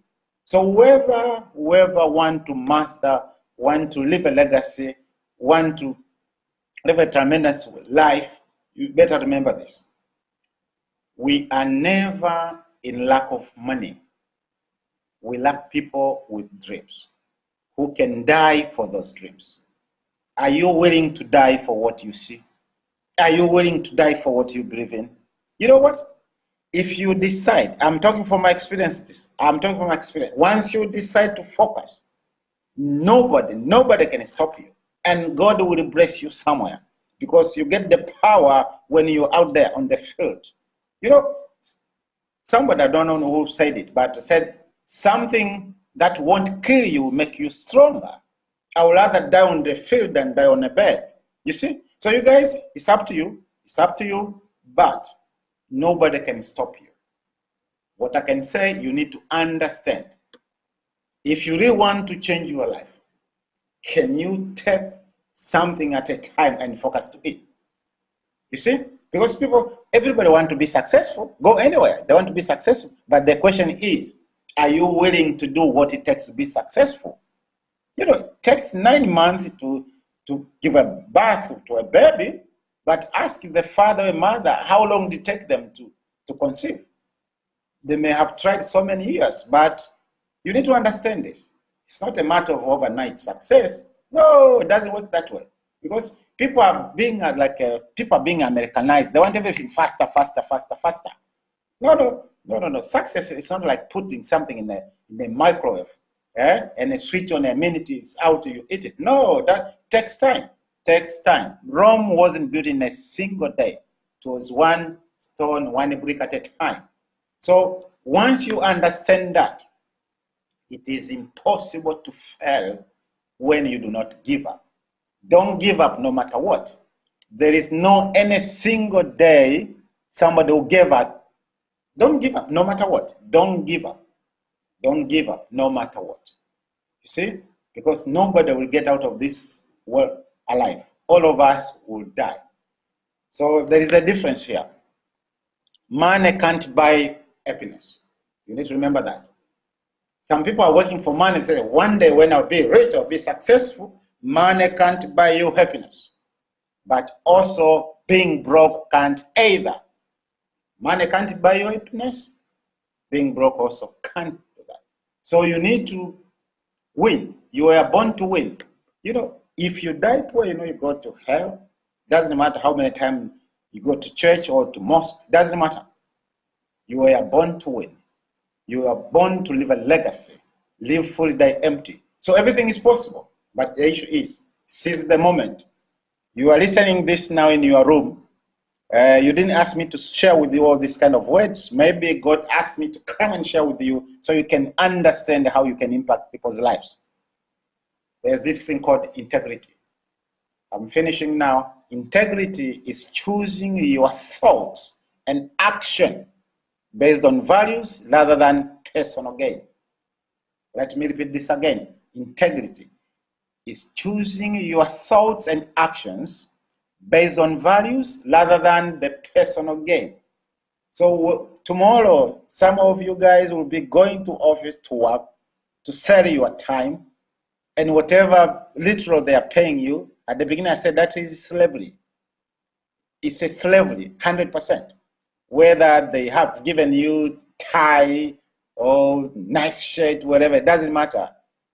So whoever want to master, want to leave a legacy, want to live a tremendous life, you better remember this. We are never in lack of money. We lack people with dreams who can die for those dreams. Are you willing to die for what you see? Are you willing to die for what you believe in? You know what? If you decide, I'm talking from my experience, once you decide to focus, nobody can stop you. And God will bless you somewhere because you get the power when you're out there on the field. You know, somebody, I don't know who said it, but said something that won't kill you will make you stronger. I would rather die on the field than die on a bed. You see? So you guys, it's up to you. It's up to you, but nobody can stop you. What I can say, you need to understand. If you really want to change your life, can you take something at a time and focus to it? You see? Because everybody want to be successful. Go anywhere. They want to be successful. But the question is, are you willing to do what it takes to be successful? You know, it takes 9 months to give a birth to a baby, but ask the father or mother how long did it take them to conceive. They may have tried so many years, but you need to understand this. It's not a matter of overnight success. No, it doesn't work that way. Because people are being Americanized. They want everything faster, faster, faster, faster. No. Success is not like putting something in a microwave. And a switch on a minute is out, you eat it. No, that takes time. Rome wasn't built in a single day. It was one stone, one brick at a time. So once you understand that, it is impossible to fail when you do not give up. Don't give up no matter what. There is no any single day somebody will give up. Don't give up no matter what. Don't give up. Don't give up no matter what. You see? Because nobody will get out of this world alive. All of us will die. So there is a difference here. Money can't buy happiness. You need to remember that. Some people are working for money and say, one day when I'll be rich, I'll be successful. Money can't buy you happiness. But also being broke can't either. Money can't buy your happiness. Being broke also can't do that. So you need to win. You were born to win. If you die poor, you go to hell. Doesn't matter how many times you go to church or to mosque. Doesn't matter. You were born to win. You are born to leave a legacy. Live fully, die empty. So everything is possible. But the issue is, seize the moment. You are listening this now in your room. You didn't ask me to share with you all these kind of words. Maybe God asked me to come and share with you so you can understand how you can impact people's lives. There's this thing called integrity. I'm finishing now. Integrity is choosing your thoughts and action based on values rather than personal gain. Let me repeat this again. Integrity is choosing your thoughts and actions based on values rather than the personal gain. So tomorrow, some of you guys will be going to office to work, to sell your time, and whatever little they are paying you. At the beginning, I said that is slavery. It's a slavery, 100%. Whether they have given you tie or nice shirt, whatever, it doesn't matter.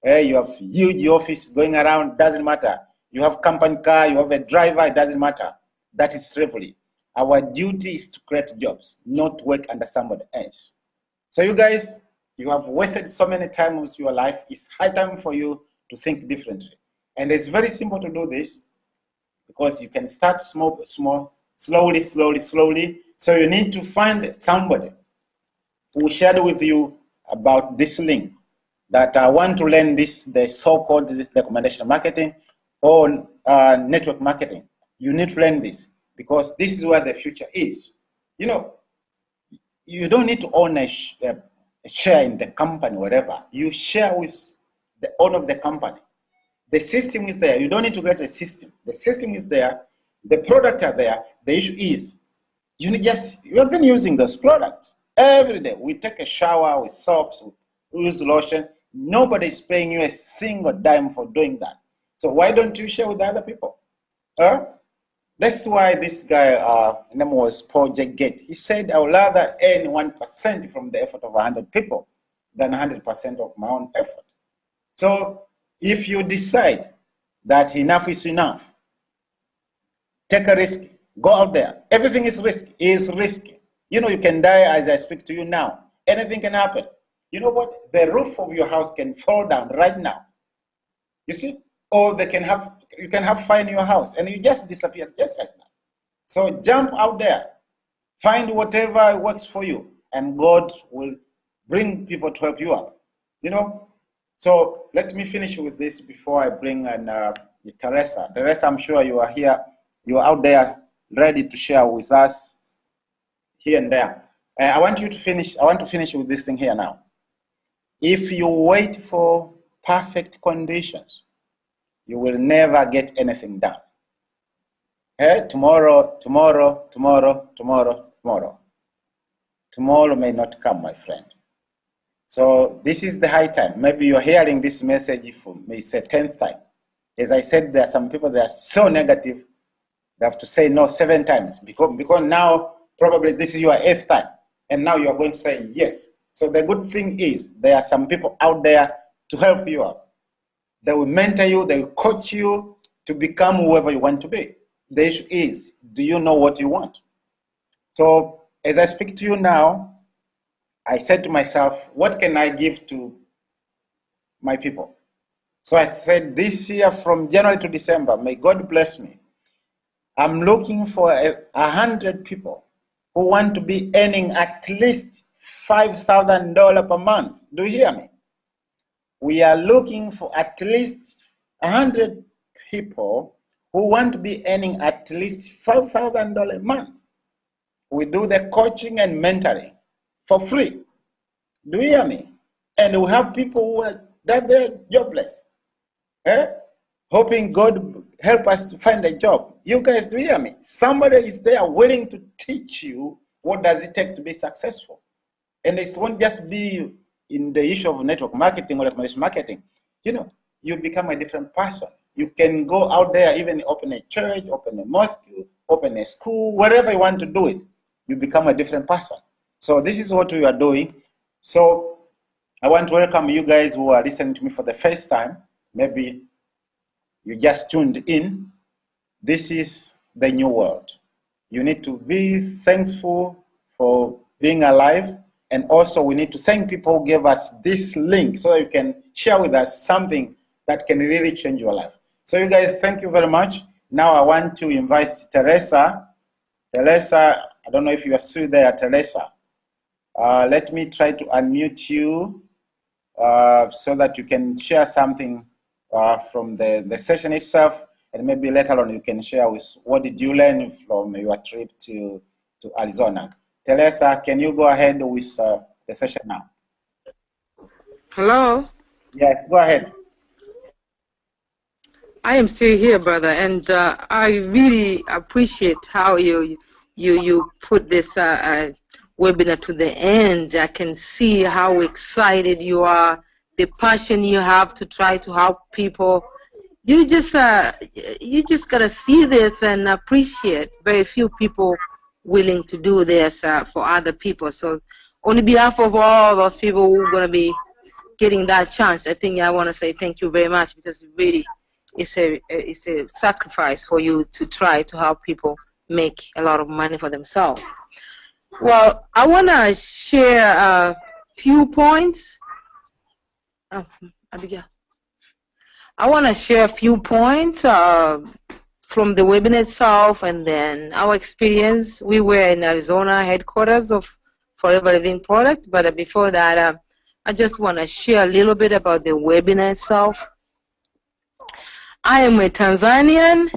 You have huge office going around, doesn't matter. You have company car, you have a driver, it doesn't matter. That is slavery. Our duty is to create jobs, not work under somebody else. So you guys, you have wasted so many times with your life. It's high time for you to think differently. And it's very simple to do this because you can start small, slowly. So you need to find somebody who shared with you about this link that I want to learn this, the so-called recommendation marketing or network marketing. You need to learn this because this is where the future is. You don't need to own a share in the company, whatever. You share with the owner of the company. The system is there. You don't need to create a system. The system is there. The products are there. The issue is you have been using those products every day. We take a shower with soaps, we use lotion. Nobody is paying you a single dime for doing that. So why don't you share with other people? That's why this guy, name was Paul J.O.B. He said, I would rather earn 1% from the effort of 100 people than 100% of my own effort. So if you decide that enough is enough, take a risk, go out there. Everything is risky. It's risky. You can die as I speak to you now. Anything can happen. You know what? The roof of your house can fall down right now. You see? Or you can have fire in your house and you just disappear just like that. So jump out there, find whatever works for you, and God will bring people to help you out. So let me finish with this before I bring in Teresa. Teresa, I'm sure you are here. You are out there ready to share with us here and there. I want to finish with this thing here now. If you wait for perfect conditions, you will never get anything done. Tomorrow may not come, my friend. So this is the high time. Maybe you're hearing this message for maybe say 10th time. As I said, there are some people that are so negative, they have to say no 7 times because now probably this is your 8th time, and now you're going to say yes. So the good thing is there are some people out there to help you out. They will mentor you, they will coach you to become whoever you want to be. The issue is, do you know what you want? So as I speak to you now, I said to myself, what can I give to my people? So I said this year from January to December, may God bless me. I'm looking for 100 people who want to be earning at least $5,000 per month. Do you hear me? We are looking for at least 100 people who want to be earning at least $5,000 a month. We do the coaching and mentoring for free. Do you hear me? And we have people who are that they're jobless, hoping God help us to find a job. You guys, do you hear me? Somebody is there willing to teach you what does it take to be successful. And it won't just be in the issue of network marketing or recommendation marketing. You become a different person. You can go out there, even open a church, open a mosque, open a school, wherever you want to do it. you become a different person. So this is what we are doing. So I want to welcome you guys who are listening to me for the first time. Maybe you just tuned in. This is the new world. You need to be thankful for being alive. And also we need to thank people who gave us this link so that you can share with us something that can really change your life. So you guys, thank you very much. Now I want to invite Teresa. Teresa, I don't know if you are still there, Teresa. Let me try to unmute you so that you can share something from the session itself, and maybe later on you can share with what did you learn from your trip to Arizona. Teresa, can you go ahead with the session now? Hello? Yes, go ahead. I am still here, brother, and I really appreciate how you put this webinar to the end. I can see how excited you are, the passion you have to try to help people. You just gotta see this and appreciate. Very few people willing to do this for other people. So, on behalf of all those people who are gonna be getting that chance, I think I want to say thank you very much, because really, it's a sacrifice for you to try to help people make a lot of money for themselves. Well, I want to share a few points. Oh, Abigail. I want to share a few points from the webinar itself, and then our experience. We were in Arizona, headquarters of Forever Living Product, but before that, I just want to share a little bit about the webinar itself. I am a Tanzanian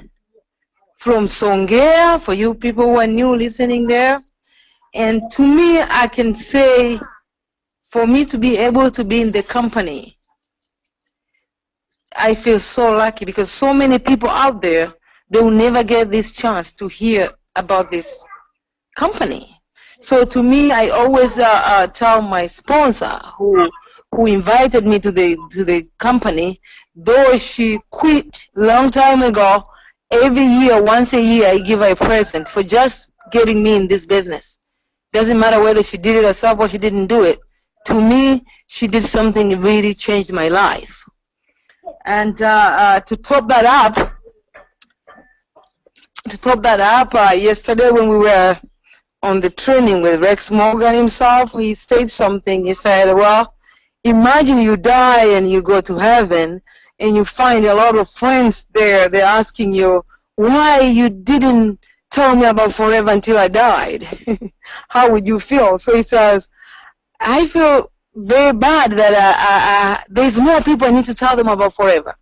from Songea, for you people who are new listening there. And to me, I can say, for me to be able to be in the company, I feel so lucky, because so many people out there, they will never get this chance to hear about this company. So to me, I always tell my sponsor who invited me to the company, though she quit long time ago, every year, once a year, I give her a present for just getting me in this business. Doesn't matter whether she did it herself or she didn't do it. To me, she did something that really changed my life. And to top that up, yesterday when we were on the training with Rex Morgan himself, he said something. He said, well, imagine you die and you go to heaven and you find a lot of friends there. They're asking you, why you didn't tell me about Forever until I died? How would you feel? So he says, I feel very bad that there's more people I need to tell them about Forever.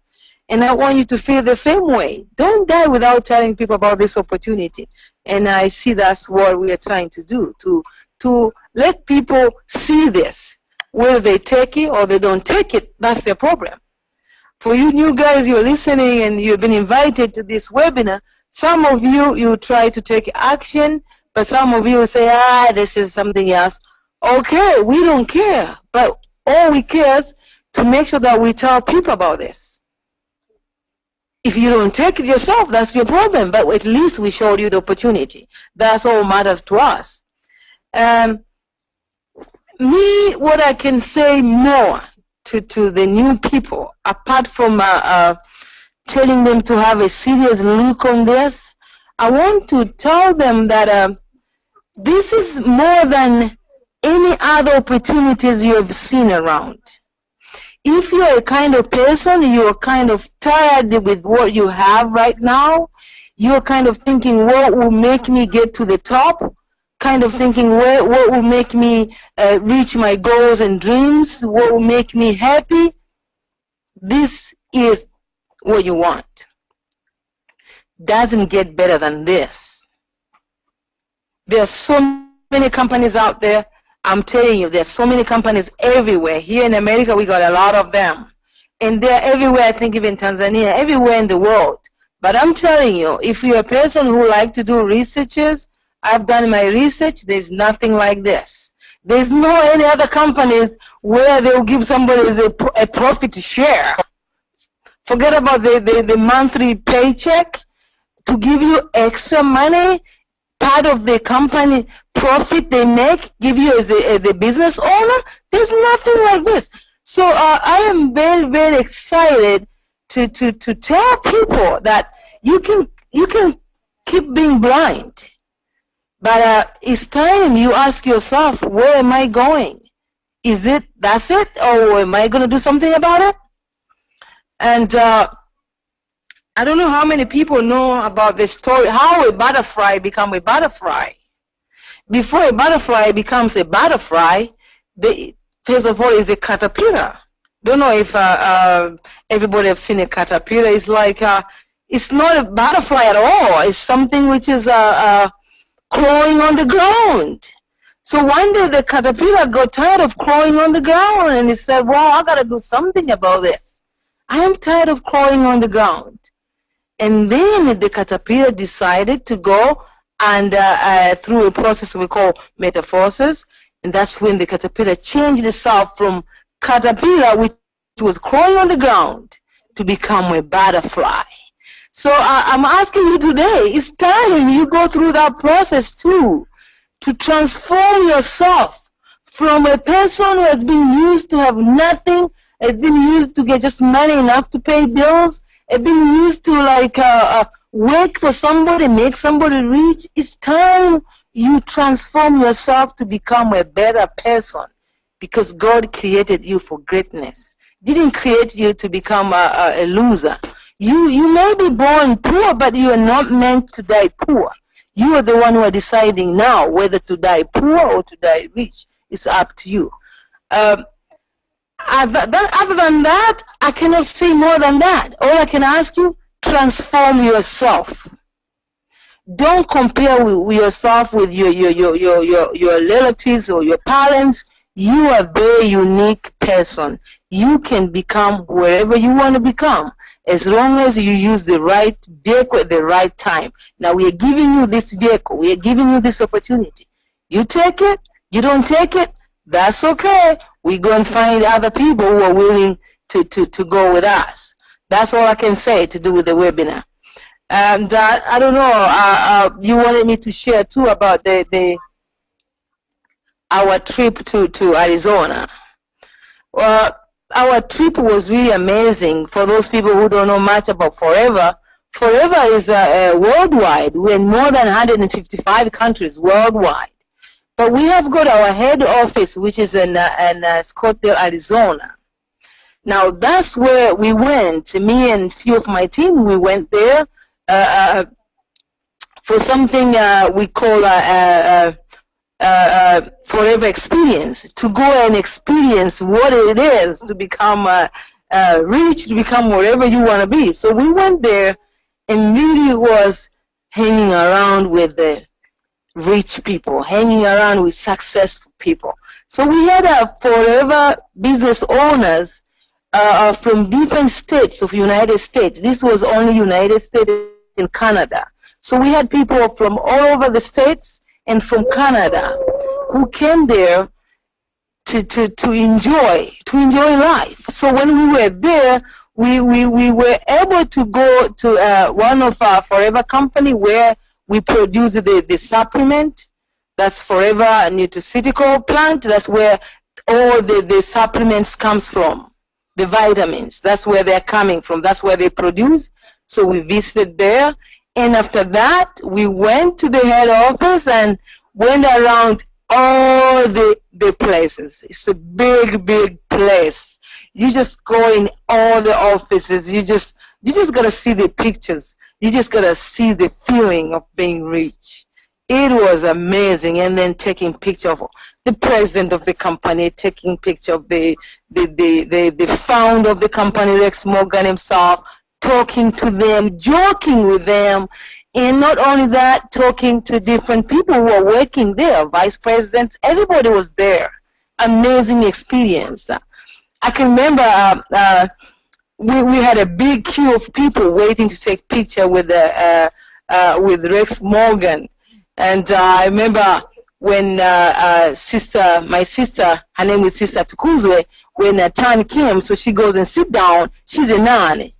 And I want you to feel the same way. Don't die without telling people about this opportunity. And I see that's what we are trying to do, to let people see this. Whether they take it or they don't take it, that's their problem. For you new guys, you're listening and you've been invited to this webinar, some of you try to take action, but some of you say, this is something else. Okay, we don't care, but all we care is to make sure that we tell people about this. If you don't take it yourself, that's your problem, but at least we showed you the opportunity. That's all matters to us. What I can say more to the new people, apart from telling them to have a serious look on this, I want to tell them that this is more than any other opportunities you have seen around. If you're a kind of person, you're kind of tired with what you have right now, you're kind of thinking, what will make me get to the top? Kind of thinking, what will make me reach my goals and dreams? What will make me happy? This is what you want. Doesn't get better than this. There are so many companies out there. I'm telling you, there's so many companies everywhere. Here in America, we got a lot of them. And they're everywhere, I think even Tanzania, everywhere in the world. But I'm telling you, if you're a person who likes to do researches, I've done my research, there's nothing like this. There's no any other companies where they'll give somebody a profit share. Forget about the monthly paycheck. To give you extra money, part of the company profit they make give you as the business owner? There's nothing like this. So I am very, very excited to tell people that you can keep being blind, but it's time you ask yourself, where am I going? Is it that's it, or am I going to do something about it? And I don't know how many people know about the story how a butterfly become a butterfly. Before a butterfly becomes a butterfly, first of all, is a caterpillar. Don't know if everybody have seen a caterpillar. It's like it's not a butterfly at all. It's something which is crawling on the ground. So one day the caterpillar got tired of crawling on the ground, and he said, well, I got to do something about this. I am tired of crawling on the ground. And then the caterpillar decided to go and through a process we call metamorphosis, and that's when the caterpillar changed itself from caterpillar, which was crawling on the ground, to become a butterfly. So I'm asking you today, it's time you go through that process too, to transform yourself from a person who has been used to have nothing, has been used to get just money enough to pay bills, has been used to like work for somebody, make somebody rich. It's time you transform yourself to become a better person, because God created you for greatness. Didn't create you to become a loser. You may be born poor, but you are not meant to die poor. You are the one who are deciding now whether to die poor or to die rich. It's up to you. Other than that, I cannot say more than that. All I can ask you, transform yourself. Don't compare yourself with your relatives or your parents. You are a very unique person. You can become wherever you want to become, as long as you use the right vehicle at the right time. Now we are giving you this vehicle. We are giving you this opportunity. You take it. You don't take it. That's okay. We go and find other people who are willing to go with us. That's all I can say to do with the webinar. And I don't know. You wanted me to share too about our trip to Arizona. Our trip was really amazing. For those people who don't know much about Forever, Forever is worldwide. We're in more than 155 countries worldwide. But we have got our head office, which is in Scottsdale, Arizona. Now, that's where we went. Me and a few of my team, we went there for something we call Forever Experience, to go and experience what it is to become rich, to become wherever you want to be. So we went there and really was hanging around with the rich people, hanging around with successful people. So we had Forever business owners from different states of United States. This was only United States and Canada. So we had people from all over the states and from Canada who came there to enjoy life. So when we were there, we were able to go to one of our Forever company where we produce the supplement. That's Forever nutraceutical plant. That's where all the supplements comes from. The vitamins, that's where they're coming from. That's where they produce. So we visited there. And after that, we went to the head office and went around all the places. It's a big, big place. You just go in all the offices. You just got to see the pictures. You just got to see the feeling of being rich. It was amazing. And then taking picture of the president of the company, taking picture of the founder of the company, Rex Morgan himself, talking to them, joking with them, and not only that, talking to different people who are working there, vice presidents, everybody was there. Amazing experience. I can remember we had a big queue of people waiting to take picture with Rex Morgan. And I remember when my sister, her name is Sister Tukuzwe, when her turn came, so she goes and sit down. She's a nun.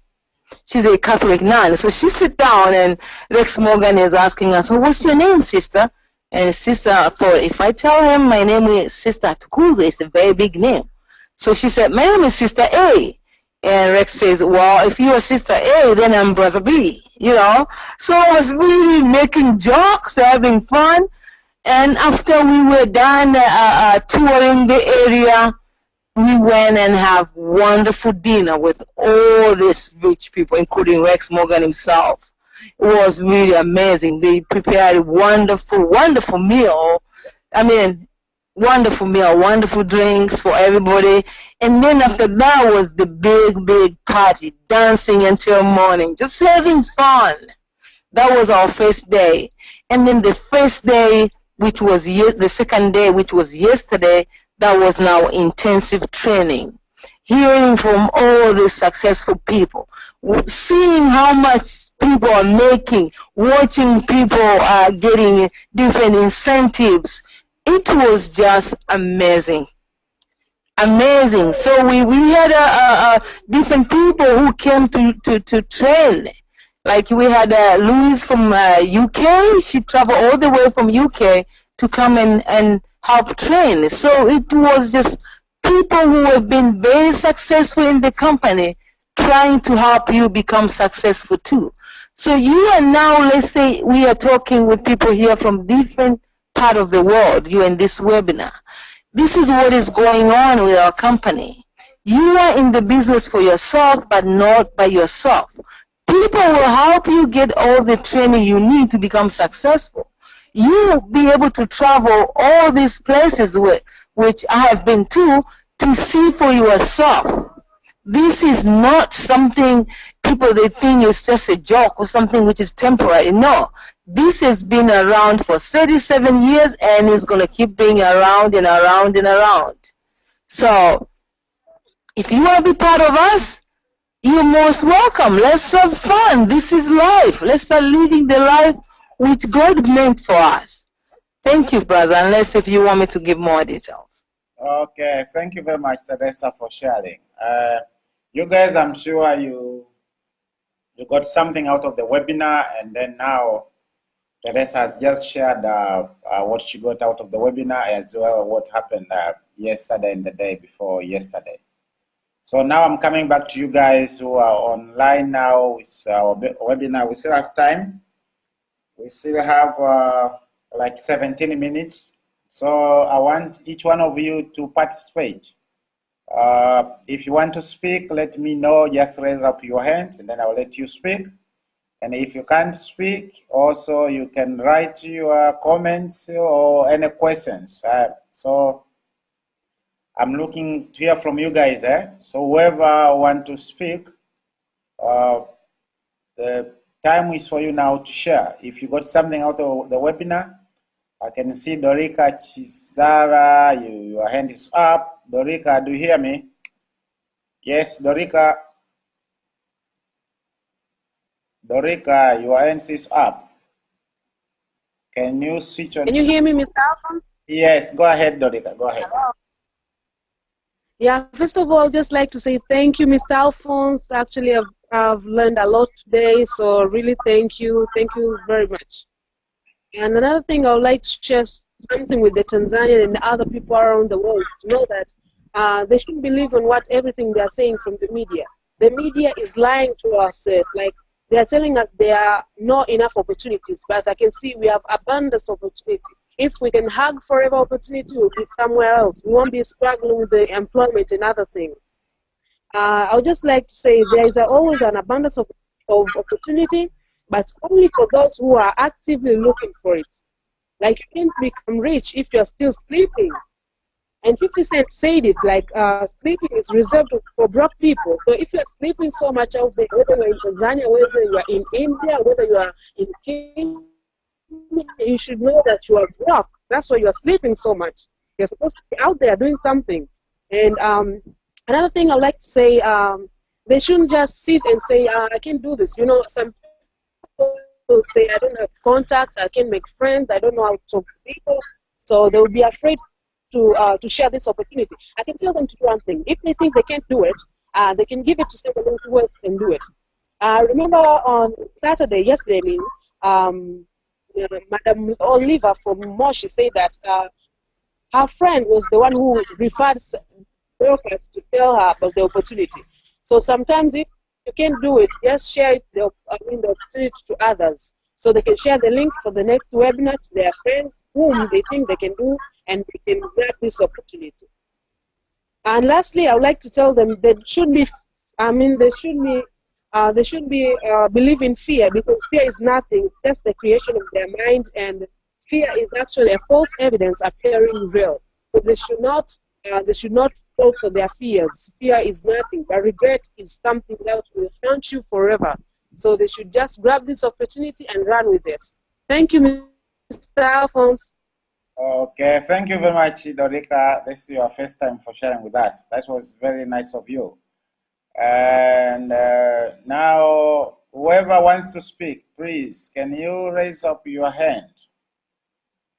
She's a Catholic nun. So she sit down, and Rex Morgan is asking her, so what's your name, sister? And sister thought, if I tell him my name is Sister Tukuga, it's a very big name. So she said, my name is Sister A. And Rex says, well, if you are Sister A, then I'm Brother B, you know. So I was really making jokes, having fun. And after we were done touring the area, we went and have wonderful dinner with all these rich people, including Rex Morgan himself. It was really amazing. They prepared wonderful, wonderful meal. I mean, wonderful meal, wonderful drinks for everybody. And then after that was the big, big party, dancing until morning, just having fun. That was our first day. And then the first day, which was the second day, which was yesterday, that was now intensive training. Hearing from all these successful people, seeing how much people are making, watching people getting different incentives. It was just amazing. Amazing. So we had different people who came to train. Like we had Louise from UK. She traveled all the way from UK to come and help train. So it was just people who have been very successful in the company trying to help you become successful too. So you are now, let's say we are talking with people here from different part of the world, you in this webinar. This is what is going on with our company. You are in the business for yourself, but not by yourself. People will help you get all the training you need to become successful. You will be able to travel all these places which I have been to see for yourself. This is not something people they think is just a joke or something which is temporary. No, this has been around for 37 years and is going to keep being around and around and around. So if you want to be part of us, you're most welcome. Let's have fun. This is life. Let's start living the life which God meant for us. Thank you, brother, unless if you want me to give more details. Okay, thank you very much, Teresa, for sharing. You guys, I'm sure you got something out of the webinar, and then now Teresa has just shared what she got out of the webinar, as well what happened yesterday and the day before yesterday. So now I'm coming back to you guys who are online now with our webinar. We still have time. We still have like 17 minutes. So I want each one of you to participate. If you want to speak, let me know. Just raise up your hand and then I'll let you speak. And if you can't speak, also you can write your comments or any questions. So I'm looking to hear from you guys. So whoever want to speak, the time is for you now to share. If you got something out of the webinar, I can see Dorika Chisara, your hand is up. Dorika, do you hear me? Yes, Dorika. Dorika, your hand is up. Can you switch on? Can you hear me, Mr. Alphonse? Yes, go ahead, Dorika, go ahead. Hello. Yeah, first of all, just like to say thank you, Mr. Alphonse. Actually, I've learned a lot today, so really thank you very much. And another thing, I would like to share something with the Tanzanian and the other people around the world to know that they shouldn't believe on what everything they are saying from the media. The media is lying to us. Like they are telling us there are not enough opportunities, but I can see we have abundance of opportunity. If we can hug forever opportunity, we'll be somewhere else. We won't be struggling with the employment and other things. I would just like to say there is always an abundance of opportunity, but only for those who are actively looking for it. Like you can't become rich if you're still sleeping. And 50 Cent said it, like sleeping is reserved for broke people. So if you're sleeping so much out there, whether you're in Tanzania, whether you're in India, whether you are in Kenya, you should know that you are broke. That's why you are sleeping so much. You're supposed to be out there doing something. And another thing I would like to say, they shouldn't just sit and say, I can't do this. You know, some people say, I don't have contacts, I can't make friends, I don't know how to talk to people. So they will be afraid to share this opportunity. I can tell them to do one thing. If they think they can't do it, they can give it to someone who else can do it. Remember on Saturday, yesterday, I mean, Madam Oliver from Moshi said that her friend was the one who referred brokers to tell her about the opportunity. So sometimes if you can't do it, just share it, the opportunity to others, so they can share the link for the next webinar to their friends whom they think they can do, and they can grab this opportunity. And lastly, I would like to tell them they should be, they should be believe in fear, because fear is nothing, it's just the creation of their mind, and fear is actually a false evidence appearing real. So they should not fall for their fears. Fear is nothing, but regret is something that will haunt you forever. So they should just grab this opportunity and run with it. Thank you, Mr. Alphonse. Okay, thank you very much, Dorika. This is your first time for sharing with us. That was very nice of you. And now, whoever wants to speak, please, can you raise up your hand?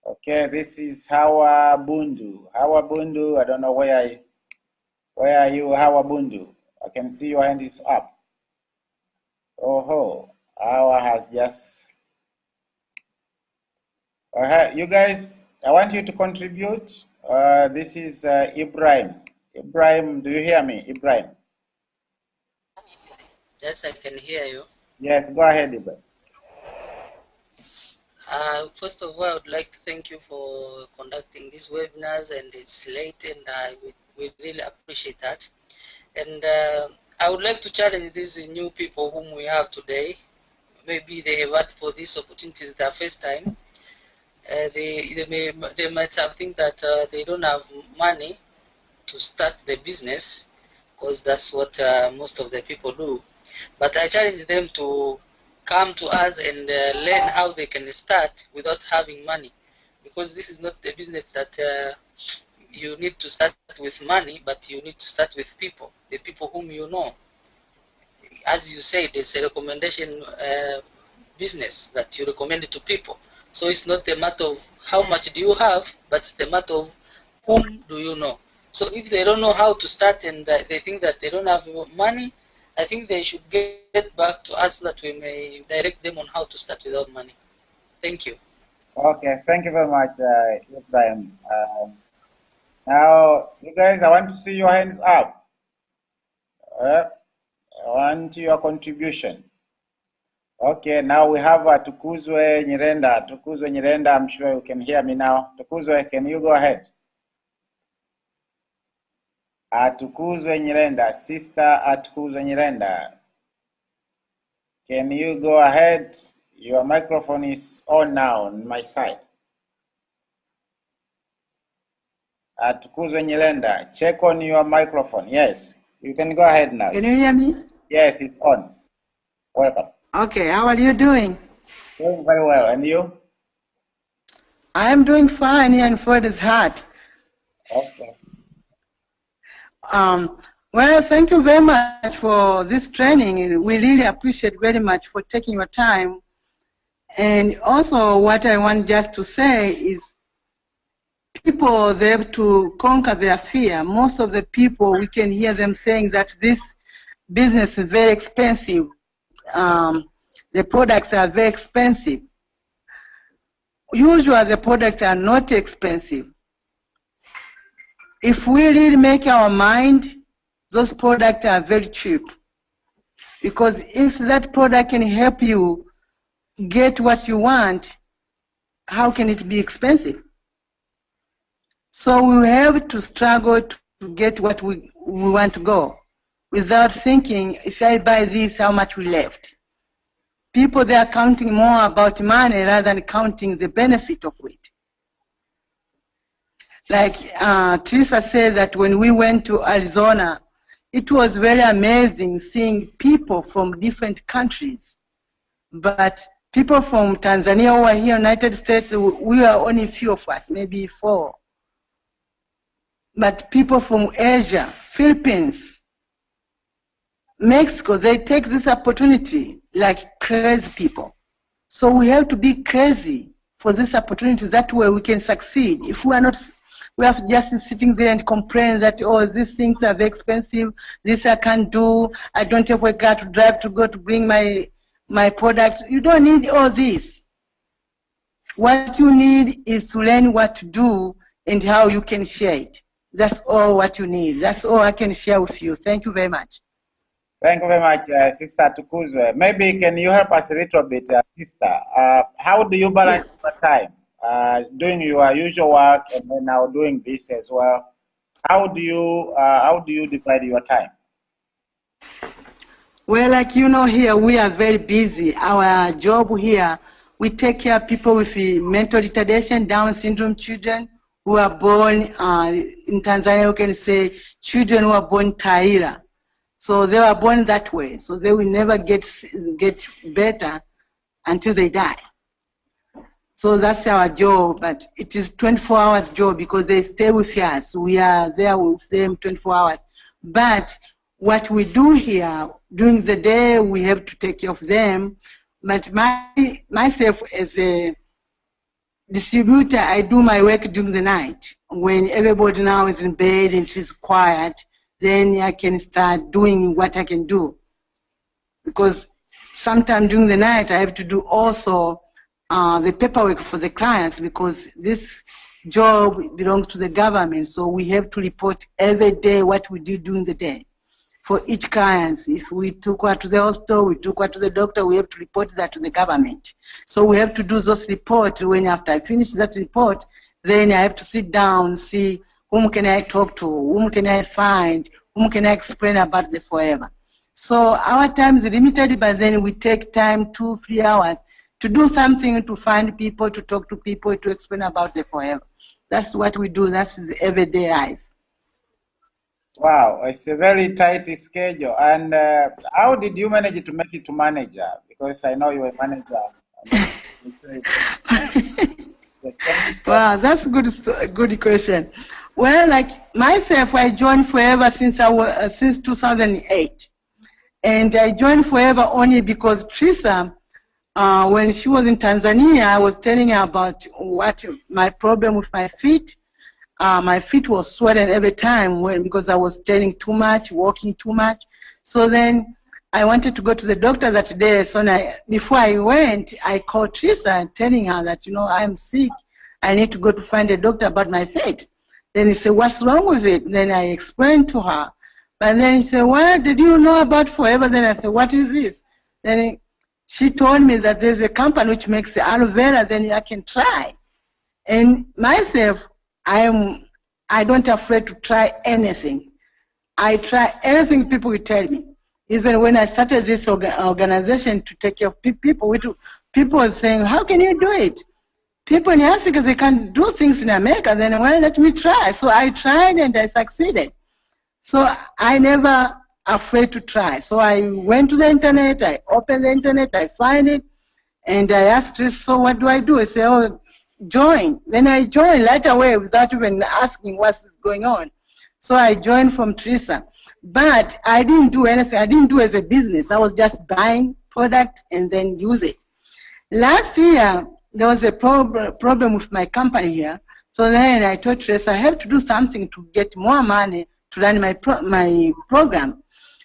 Okay, this is Hawa Bundu. Hawa Bundu, I don't know where are you, Hawa Bundu? I can see your hand is up. Oh, Hawa has just. You guys, I want you to contribute. This is Ibrahim. Ibrahim, do you hear me, Ibrahim? Yes, I can hear you. Yes, go ahead, Ibrahim. First of all, I would like to thank you for conducting these webinars, and it's late, and we really appreciate that. And I would like to challenge these new people whom we have today. Maybe they have had for these opportunities their first time. They might have think that they don't have money to start the business, because that's what most of the people do. But I challenge them to come to us and learn how they can start without having money, because this is not the business that you need to start with money, but you need to start with people, the people whom you know. As you said, it's a recommendation business that you recommend to people. So it's not a matter of how much do you have, but it's a matter of whom do you know. So if they don't know how to start, and they think that they don't have money, I think they should get back to us, that we may direct them on how to start without money. Thank you. Okay, thank you very much, Ibrahim. Now, you guys, I want to see your hands up. I want your contribution. Okay, now we have Tukuzwe Nyirenda. Tukuzwe Nyirenda, I'm sure you can hear me now. Tukuzwe, can you go ahead? Tukuzwe Nyirenda, Sister Tukuzwe Nyirenda. Can you go ahead? Your microphone is on now on my side. Tukuzwe Nyirenda, check on your microphone. Yes, you can go ahead now. Can you hear me? Yes, it's on. Welcome. Okay, how are you doing? Doing very well, and you? I am doing fine here in Florida's heart. Okay. Well, thank you very much for this training. We really appreciate very much for taking your time. And also what I want just to say is people, they have to conquer their fear. Most of the people, we can hear them saying that this business is very expensive. The products are very expensive. Usually the products are not expensive. If we really make our mind, those products are very cheap. Because if that product can help you get what you want, how can it be expensive? So we have to struggle to get what we want to go without thinking, if I buy this, how much we left. People, they are counting more about money rather than counting the benefit of it. Like Teresa said that when we went to Arizona, it was very amazing seeing people from different countries. But people from Tanzania who are here in the United States, we are only a few of us, maybe 4. But people from Asia, Philippines, Mexico, they take this opportunity like crazy people. So we have to be crazy for this opportunity. That way we can succeed. If we are not, we are just sitting there and complain that, oh, these things are very expensive, this I can't do, I don't have a car to drive to go to bring my product. You don't need all this. What you need is to learn what to do and how you can share it. That's all what you need. That's all I can share with you. Thank you very much. Thank you very much, Sister Tukuzwe. Maybe can you help us a little bit, Sister? How do you balance Yes. your time? Doing your usual work and then now doing this as well. How do you divide your time? Well, like you know, here we are very busy. Our job here, we take care of people with mental retardation, Down syndrome children who are born, in Tanzania, we can say children who are born Taira. So they were born that way. So they will never get better until they die. So that's our job, but it is 24 hours job because they stay with us. We are there with them 24 hours. But what we do here, during the day, we have to take care of them. But myself as a distributor, I do my work during the night. When everybody now is in bed and it is quiet, then I can start doing what I can do. Because sometime during the night, I have to do also the paperwork for the clients, because this job belongs to the government. So we have to report every day what we did during the day for each client. If we took her to the hospital, we took her to the doctor, we have to report that to the government. So we have to do those reports. When after I finish that report, then I have to sit down, see whom can I talk to, whom can I find, whom can I explain about the forever. So our time is limited, but then we take time, 2-3 hours, to do something, to find people, to talk to people, to explain about the forever. That's what we do. That's the everyday life. Wow, it's a very tight schedule. And how did you manage to make it to manager? Because I know you're a manager. Wow, that's a good question. Well, like myself, I joined Forever since 2008, and I joined Forever only because Teresa, when she was in Tanzania, I was telling her about what my problem with my feet. My feet was swollen every time because I was standing too much, walking too much. So then I wanted to go to the doctor that day. So before I went, I called Teresa telling her that, I'm sick. I need to go to find a doctor about my feet. Then he said, what's wrong with it? Then I explained to her. But then he said, what did you know about Forever? Then I said, what is this? Then she told me that there's a company which makes the aloe vera, then I can try. And myself, I don't afraid to try anything. I try anything people will tell me. Even when I started this organization to take care of people, people were saying, how can you do it? People in Africa, they can't do things in America. Then, well, let me try. So I tried and I succeeded. So I never afraid to try. So I went to the internet, I opened the internet, I find it, and I asked her, so what do I do? I said, oh, join. Then I joined right away without even asking what's going on. So I joined from Teresa. But I didn't do anything. I didn't do it as a business. I was just buying product and then use it. Last year, there was a problem with my company here. So then I told Teresa, I have to do something to get more money to run my program.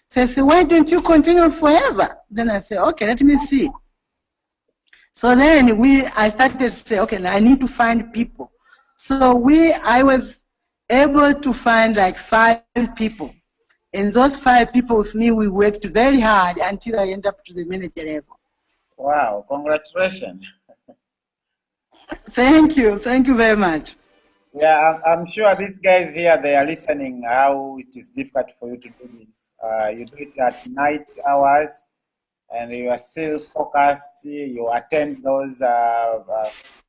So I said, why don't you continue Forever? Then I said, okay, let me see. So then I started to say, okay, I need to find people. So I was able to find like 5 people. And those 5 people with me, we worked very hard until I ended up to the manager level. Wow, congratulations. Thank you very much. Yeah, I'm sure these guys here, they are listening how it is difficult for you to do this. You do it at night hours, and you are still focused. You attend those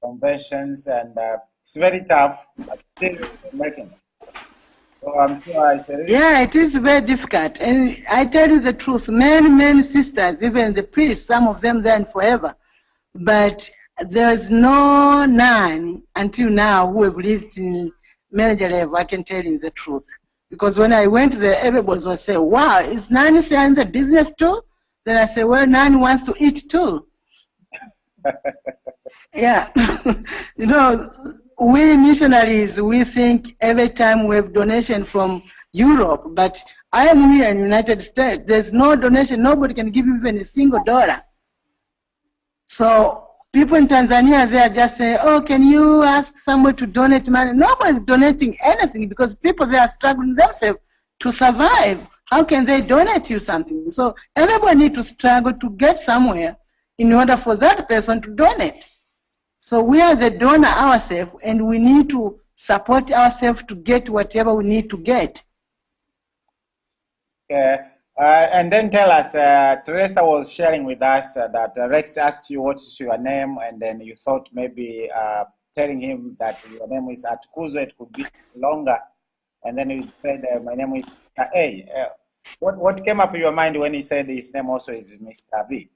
conventions, and it's very tough, but still you're making it. So I'm sure yeah, it is very difficult. And I tell you the truth, many sisters, even the priests, some of them there Forever, but there's none until now who have lived in manager level. I can tell you the truth. Because when I went there, everybody was saying, wow, is Nani in the business too? Then I said, well, Nani wants to eat too. Yeah. We missionaries, we think every time we have donation from Europe, but I am here in the United States. There's no donation. Nobody can give even a single dollar. So people in Tanzania, they are just saying, oh, can you ask someone to donate money? Nobody's donating anything because people, they are struggling themselves to survive. How can they donate you something? So everybody needs to struggle to get somewhere in order for that person to donate. So we are the donor ourselves, and we need to support ourselves to get whatever we need to get. And then tell us, Teresa was sharing with us that Rex asked you what is your name, and then you thought maybe telling him that your name is Atkuzo, it could be longer, and then you said, my name is A. What came up in your mind when he said his name also is Mr. B?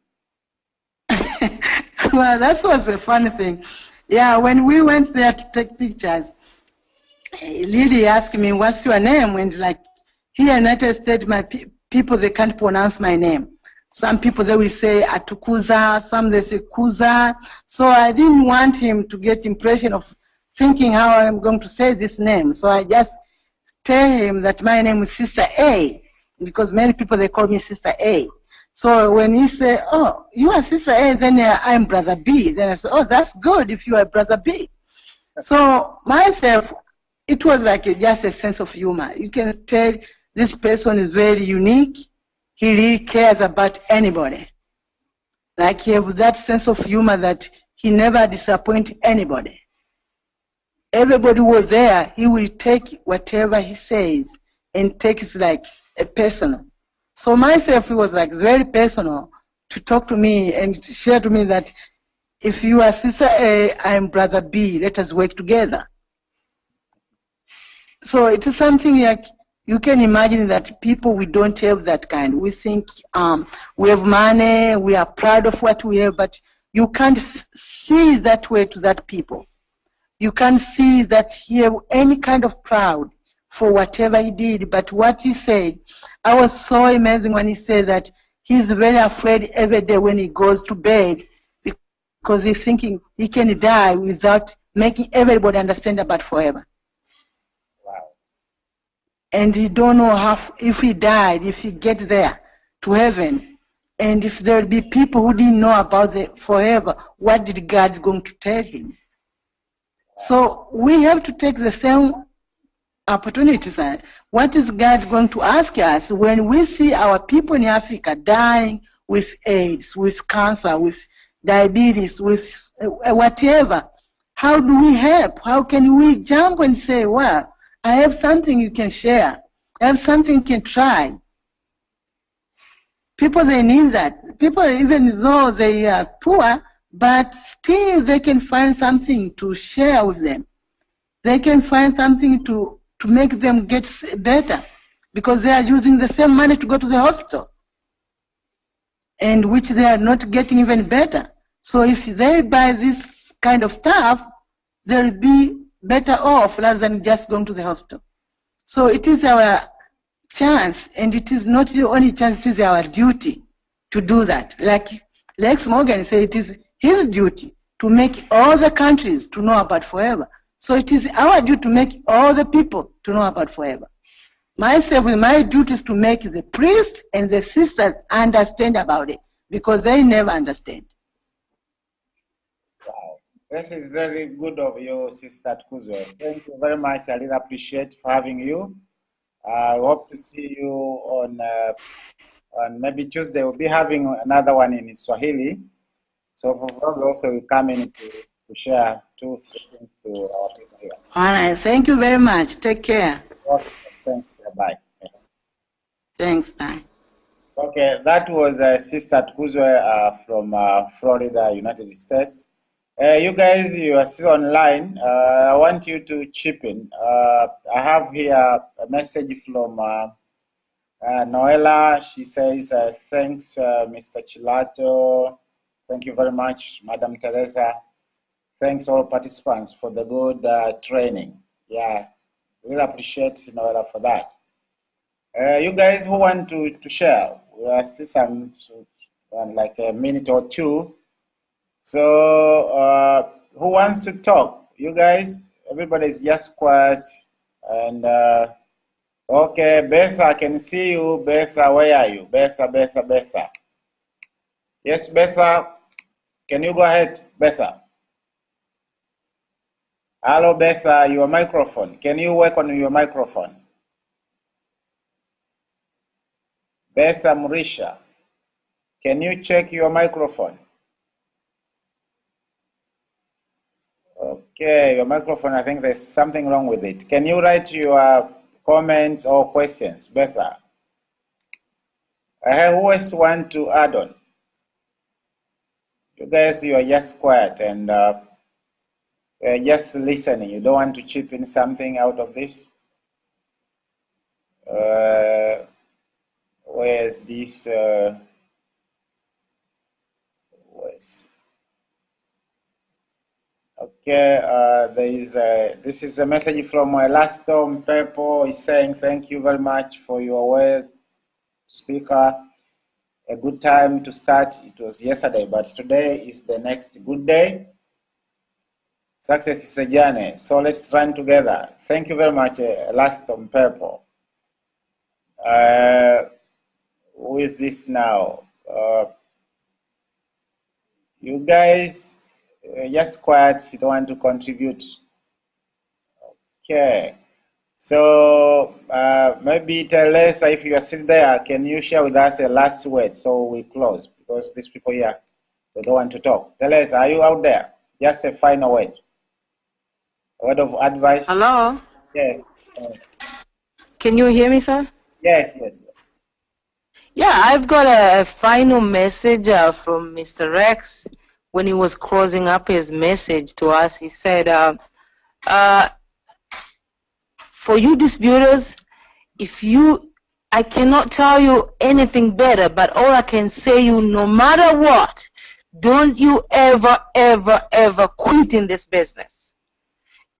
Well, that was a funny thing. Yeah, when we went there to take pictures, Lily asked me, what's your name? And like, here in the United States, people, they can't pronounce my name. Some people, they will say Atukuza, some they say Kuza. So I didn't want him to get impression of thinking how I'm going to say this name. So I just tell him that my name is Sister A, because many people, they call me Sister A. So when he said, oh, you are Sister A, then I'm Brother B. Then I said, oh, that's good if you are Brother B. So myself, it was like just a sense of humor. You can tell this person is very unique. He really cares about anybody. Like he has that sense of humor that he never disappoints anybody. Everybody was there. He will take whatever he says and take it like a personal. So myself, it was like very personal to talk to me and to share to me that if you are Sister A, I'm Brother B, let us work together. So it is something like you can imagine that people, we don't have that kind. We think we have money, we are proud of what we have, but you can't see that way to that people. You can't see that he have any kind of proud for whatever he did, but what he said, I was so amazing when he said that he's very afraid every day when he goes to bed because he's thinking he can die without making everybody understand about forever. Wow. And he don't know how, if he died, if he get there to heaven, and if there will be people who didn't know about the forever, what did God going to tell him? So we have to take the same opportunities. What is God going to ask us when we see our people in Africa dying with AIDS, with cancer, with diabetes, with whatever? How do we help? How can we jump and say, well, I have something you can share. I have something you can try. People, they need that. People, even though they are poor, but still they can find something to share with them. They can find something to make them get better because they are using the same money to go to the hospital, and which they are not getting even better. So if they buy this kind of stuff, they'll be better off rather than just going to the hospital. So it is our chance, and it is not the only chance, it is our duty to do that. Like Lex Morgan said, it is his duty to make all the countries to know about forever. So it is our duty to make all the people to know about forever. Myself, my duty is to make the priests and the sisters understand about it, because they never understand. Wow, this is very good of you, Sister Kuzwe. Thank you very much. I really appreciate for having you. I hope to see you on maybe Tuesday. We'll be having another one in Swahili. So probably also will come in to share 2-3 things to our people here. All right. Thank you very much. Take care. Okay, thanks. Bye. Thanks. Bye. Okay, that was Sister Kuzwe from Florida, United States. You guys, you are still online. I want you to chip in. I have here a message from Noela. She says, thanks, Mr. Chilato. Thank you very much, Madam Teresa. Thanks all participants for the good training. Yeah, really appreciate Noela for that. You guys who want to share, we are still some like a minute or two. So who wants to talk? You guys, everybody's just quiet. And okay, Betha, I can see you. Betha, where are you? Betha. Yes, Betha, can you go ahead? Betha. Hello, Betha, your microphone. Can you work on your microphone? Betha Murisha, can you check your microphone? Okay, your microphone, I think there's something wrong with it. Can you write your comments or questions, Betha? Who else want to add on? You guys, you are just quiet and just listening. You don't want to chip in something out of this? Where's this? Where's... Okay, this is a message from Elastom Pepo. He's saying thank you very much for your word, speaker. A good time to start. It was yesterday, but today is the next good day. Success is a journey, so let's run together. Thank you very much, Elastom Pepo. Who is this now? You guys, just quiet. You don't want to contribute. Okay. So maybe Teresa, if you are still there, can you share with us a last word so we close? Because these people here, they don't want to talk. Teresa, are you out there? Just a final word. A word of advice. Hello? Yes. Can you hear me, sir? Yes, yes. Yeah, I've got a final message from Mr. Rex. When he was closing up his message to us, he said, for you distributors, I cannot tell you anything better, but all I can say you, no matter what, don't you ever, ever, ever quit in this business.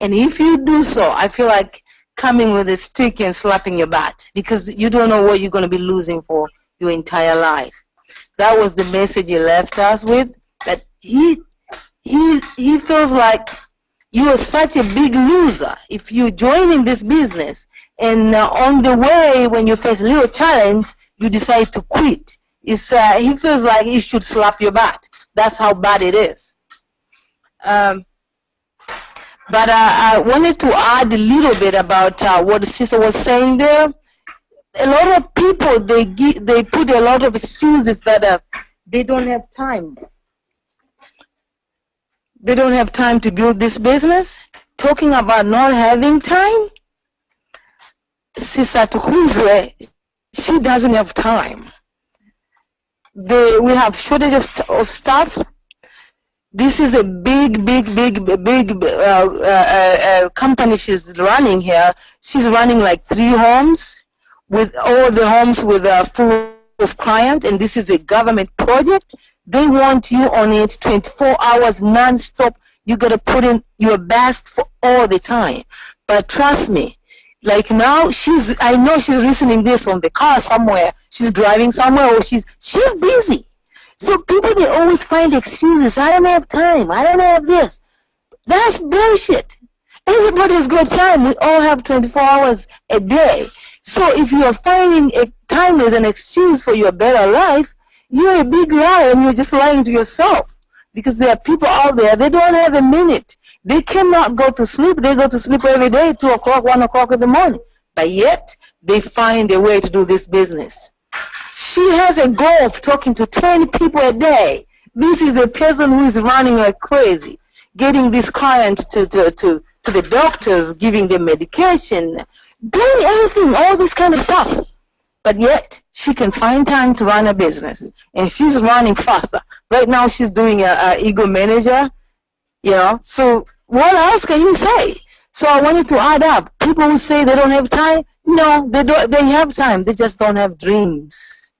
And if you do so, I feel like coming with a stick and slapping your butt, because you don't know what you're going to be losing for your entire life. That was the message he left us with, that he feels like you are such a big loser if you join in this business and on the way when you face a little challenge, you decide to quit. He feels like he should slap your butt. That's how bad it is. But I wanted to add a little bit about what the sister was saying there. A lot of people, they put a lot of excuses that they don't have time. They don't have time to build this business. Talking about not having time, Sister Tukuzwe, she doesn't have time. We have shortage of staff. This is a big company she's running here. She's running like 3 homes, with all the homes with full of clients, and this is a government project. They want you on it 24 hours non-stop. You gotta put in your best for all the time. But trust me, like now I know she's listening this on the car somewhere. She's driving somewhere, or she's busy. So people, they always find excuses. I don't have time. I don't have this. That's bullshit. Everybody's got time. We all have 24 hours a day. So if you are finding time as an excuse for your better life, you're a big liar, and you're just lying to yourself. Because there are people out there, they don't have a minute. They cannot go to sleep. They go to sleep every day, 2 o'clock, 1 o'clock in the morning. But yet, they find a way to do this business. She has a goal of talking to 10 people a day. This is a person who is running like crazy, getting these clients to the doctors, giving them medication, doing everything, all this kind of stuff. But yet, she can find time to run a business, and she's running faster. Right now, she's doing a ego manager, you know. So what else can you say? So I wanted to add up. People who say they don't have time, no, they don't. They have time. They just don't have dreams.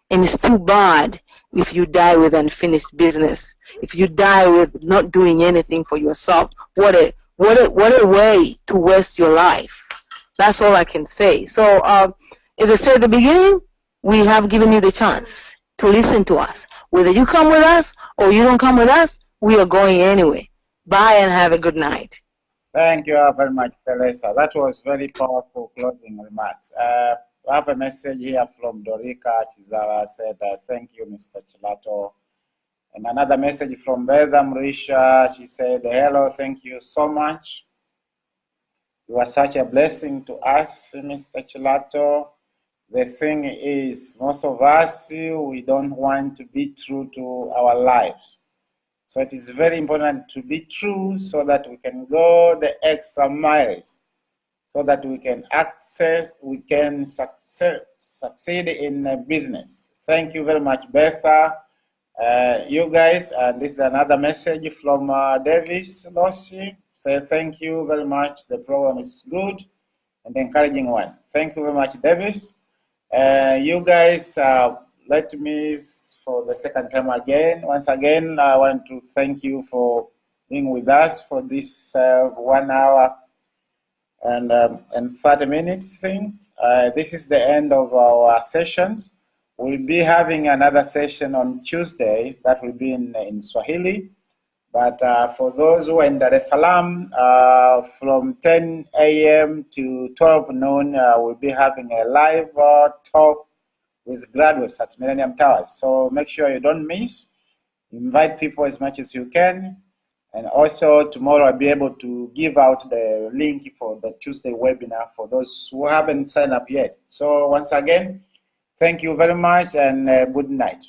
And it's too bad if you die with unfinished business. If you die with not doing anything for yourself, what a way to waste your life. That's all I can say. So as I said at the beginning, we have given you the chance to listen to us. Whether you come with us or you don't come with us, we are going anyway. Bye and have a good night. Thank you very much, Teresa. That was very powerful closing remarks. I have a message here from Dorika Chizawa. Said, thank you, Mr. Chilato. And another message from Beda Mrisha. She said, hello, thank you so much. You are such a blessing to us, Mr. Chilato. The thing is, most of us, we don't want to be true to our lives. So it is very important to be true so that we can go the extra miles, so that we can succeed in business. Thank you very much, Betha. You guys, this is another message from Davis Lossi. Say thank you very much. The program is good and encouraging one. Thank you very much, Davis. You guys, let me, for the second time again, once again, I want to thank you for being with us for this 1 hour and 30 minutes thing. This is the end of our sessions. We'll be having another session on Tuesday that will be in Swahili. But for those who are in Dar es Salaam, from 10 a.m. to 12 noon, we'll be having a live talk with graduates at Millennium Towers. So make sure you don't miss. Invite people as much as you can. And also tomorrow I'll be able to give out the link for the Tuesday webinar for those who haven't signed up yet. So once again, thank you very much and good night.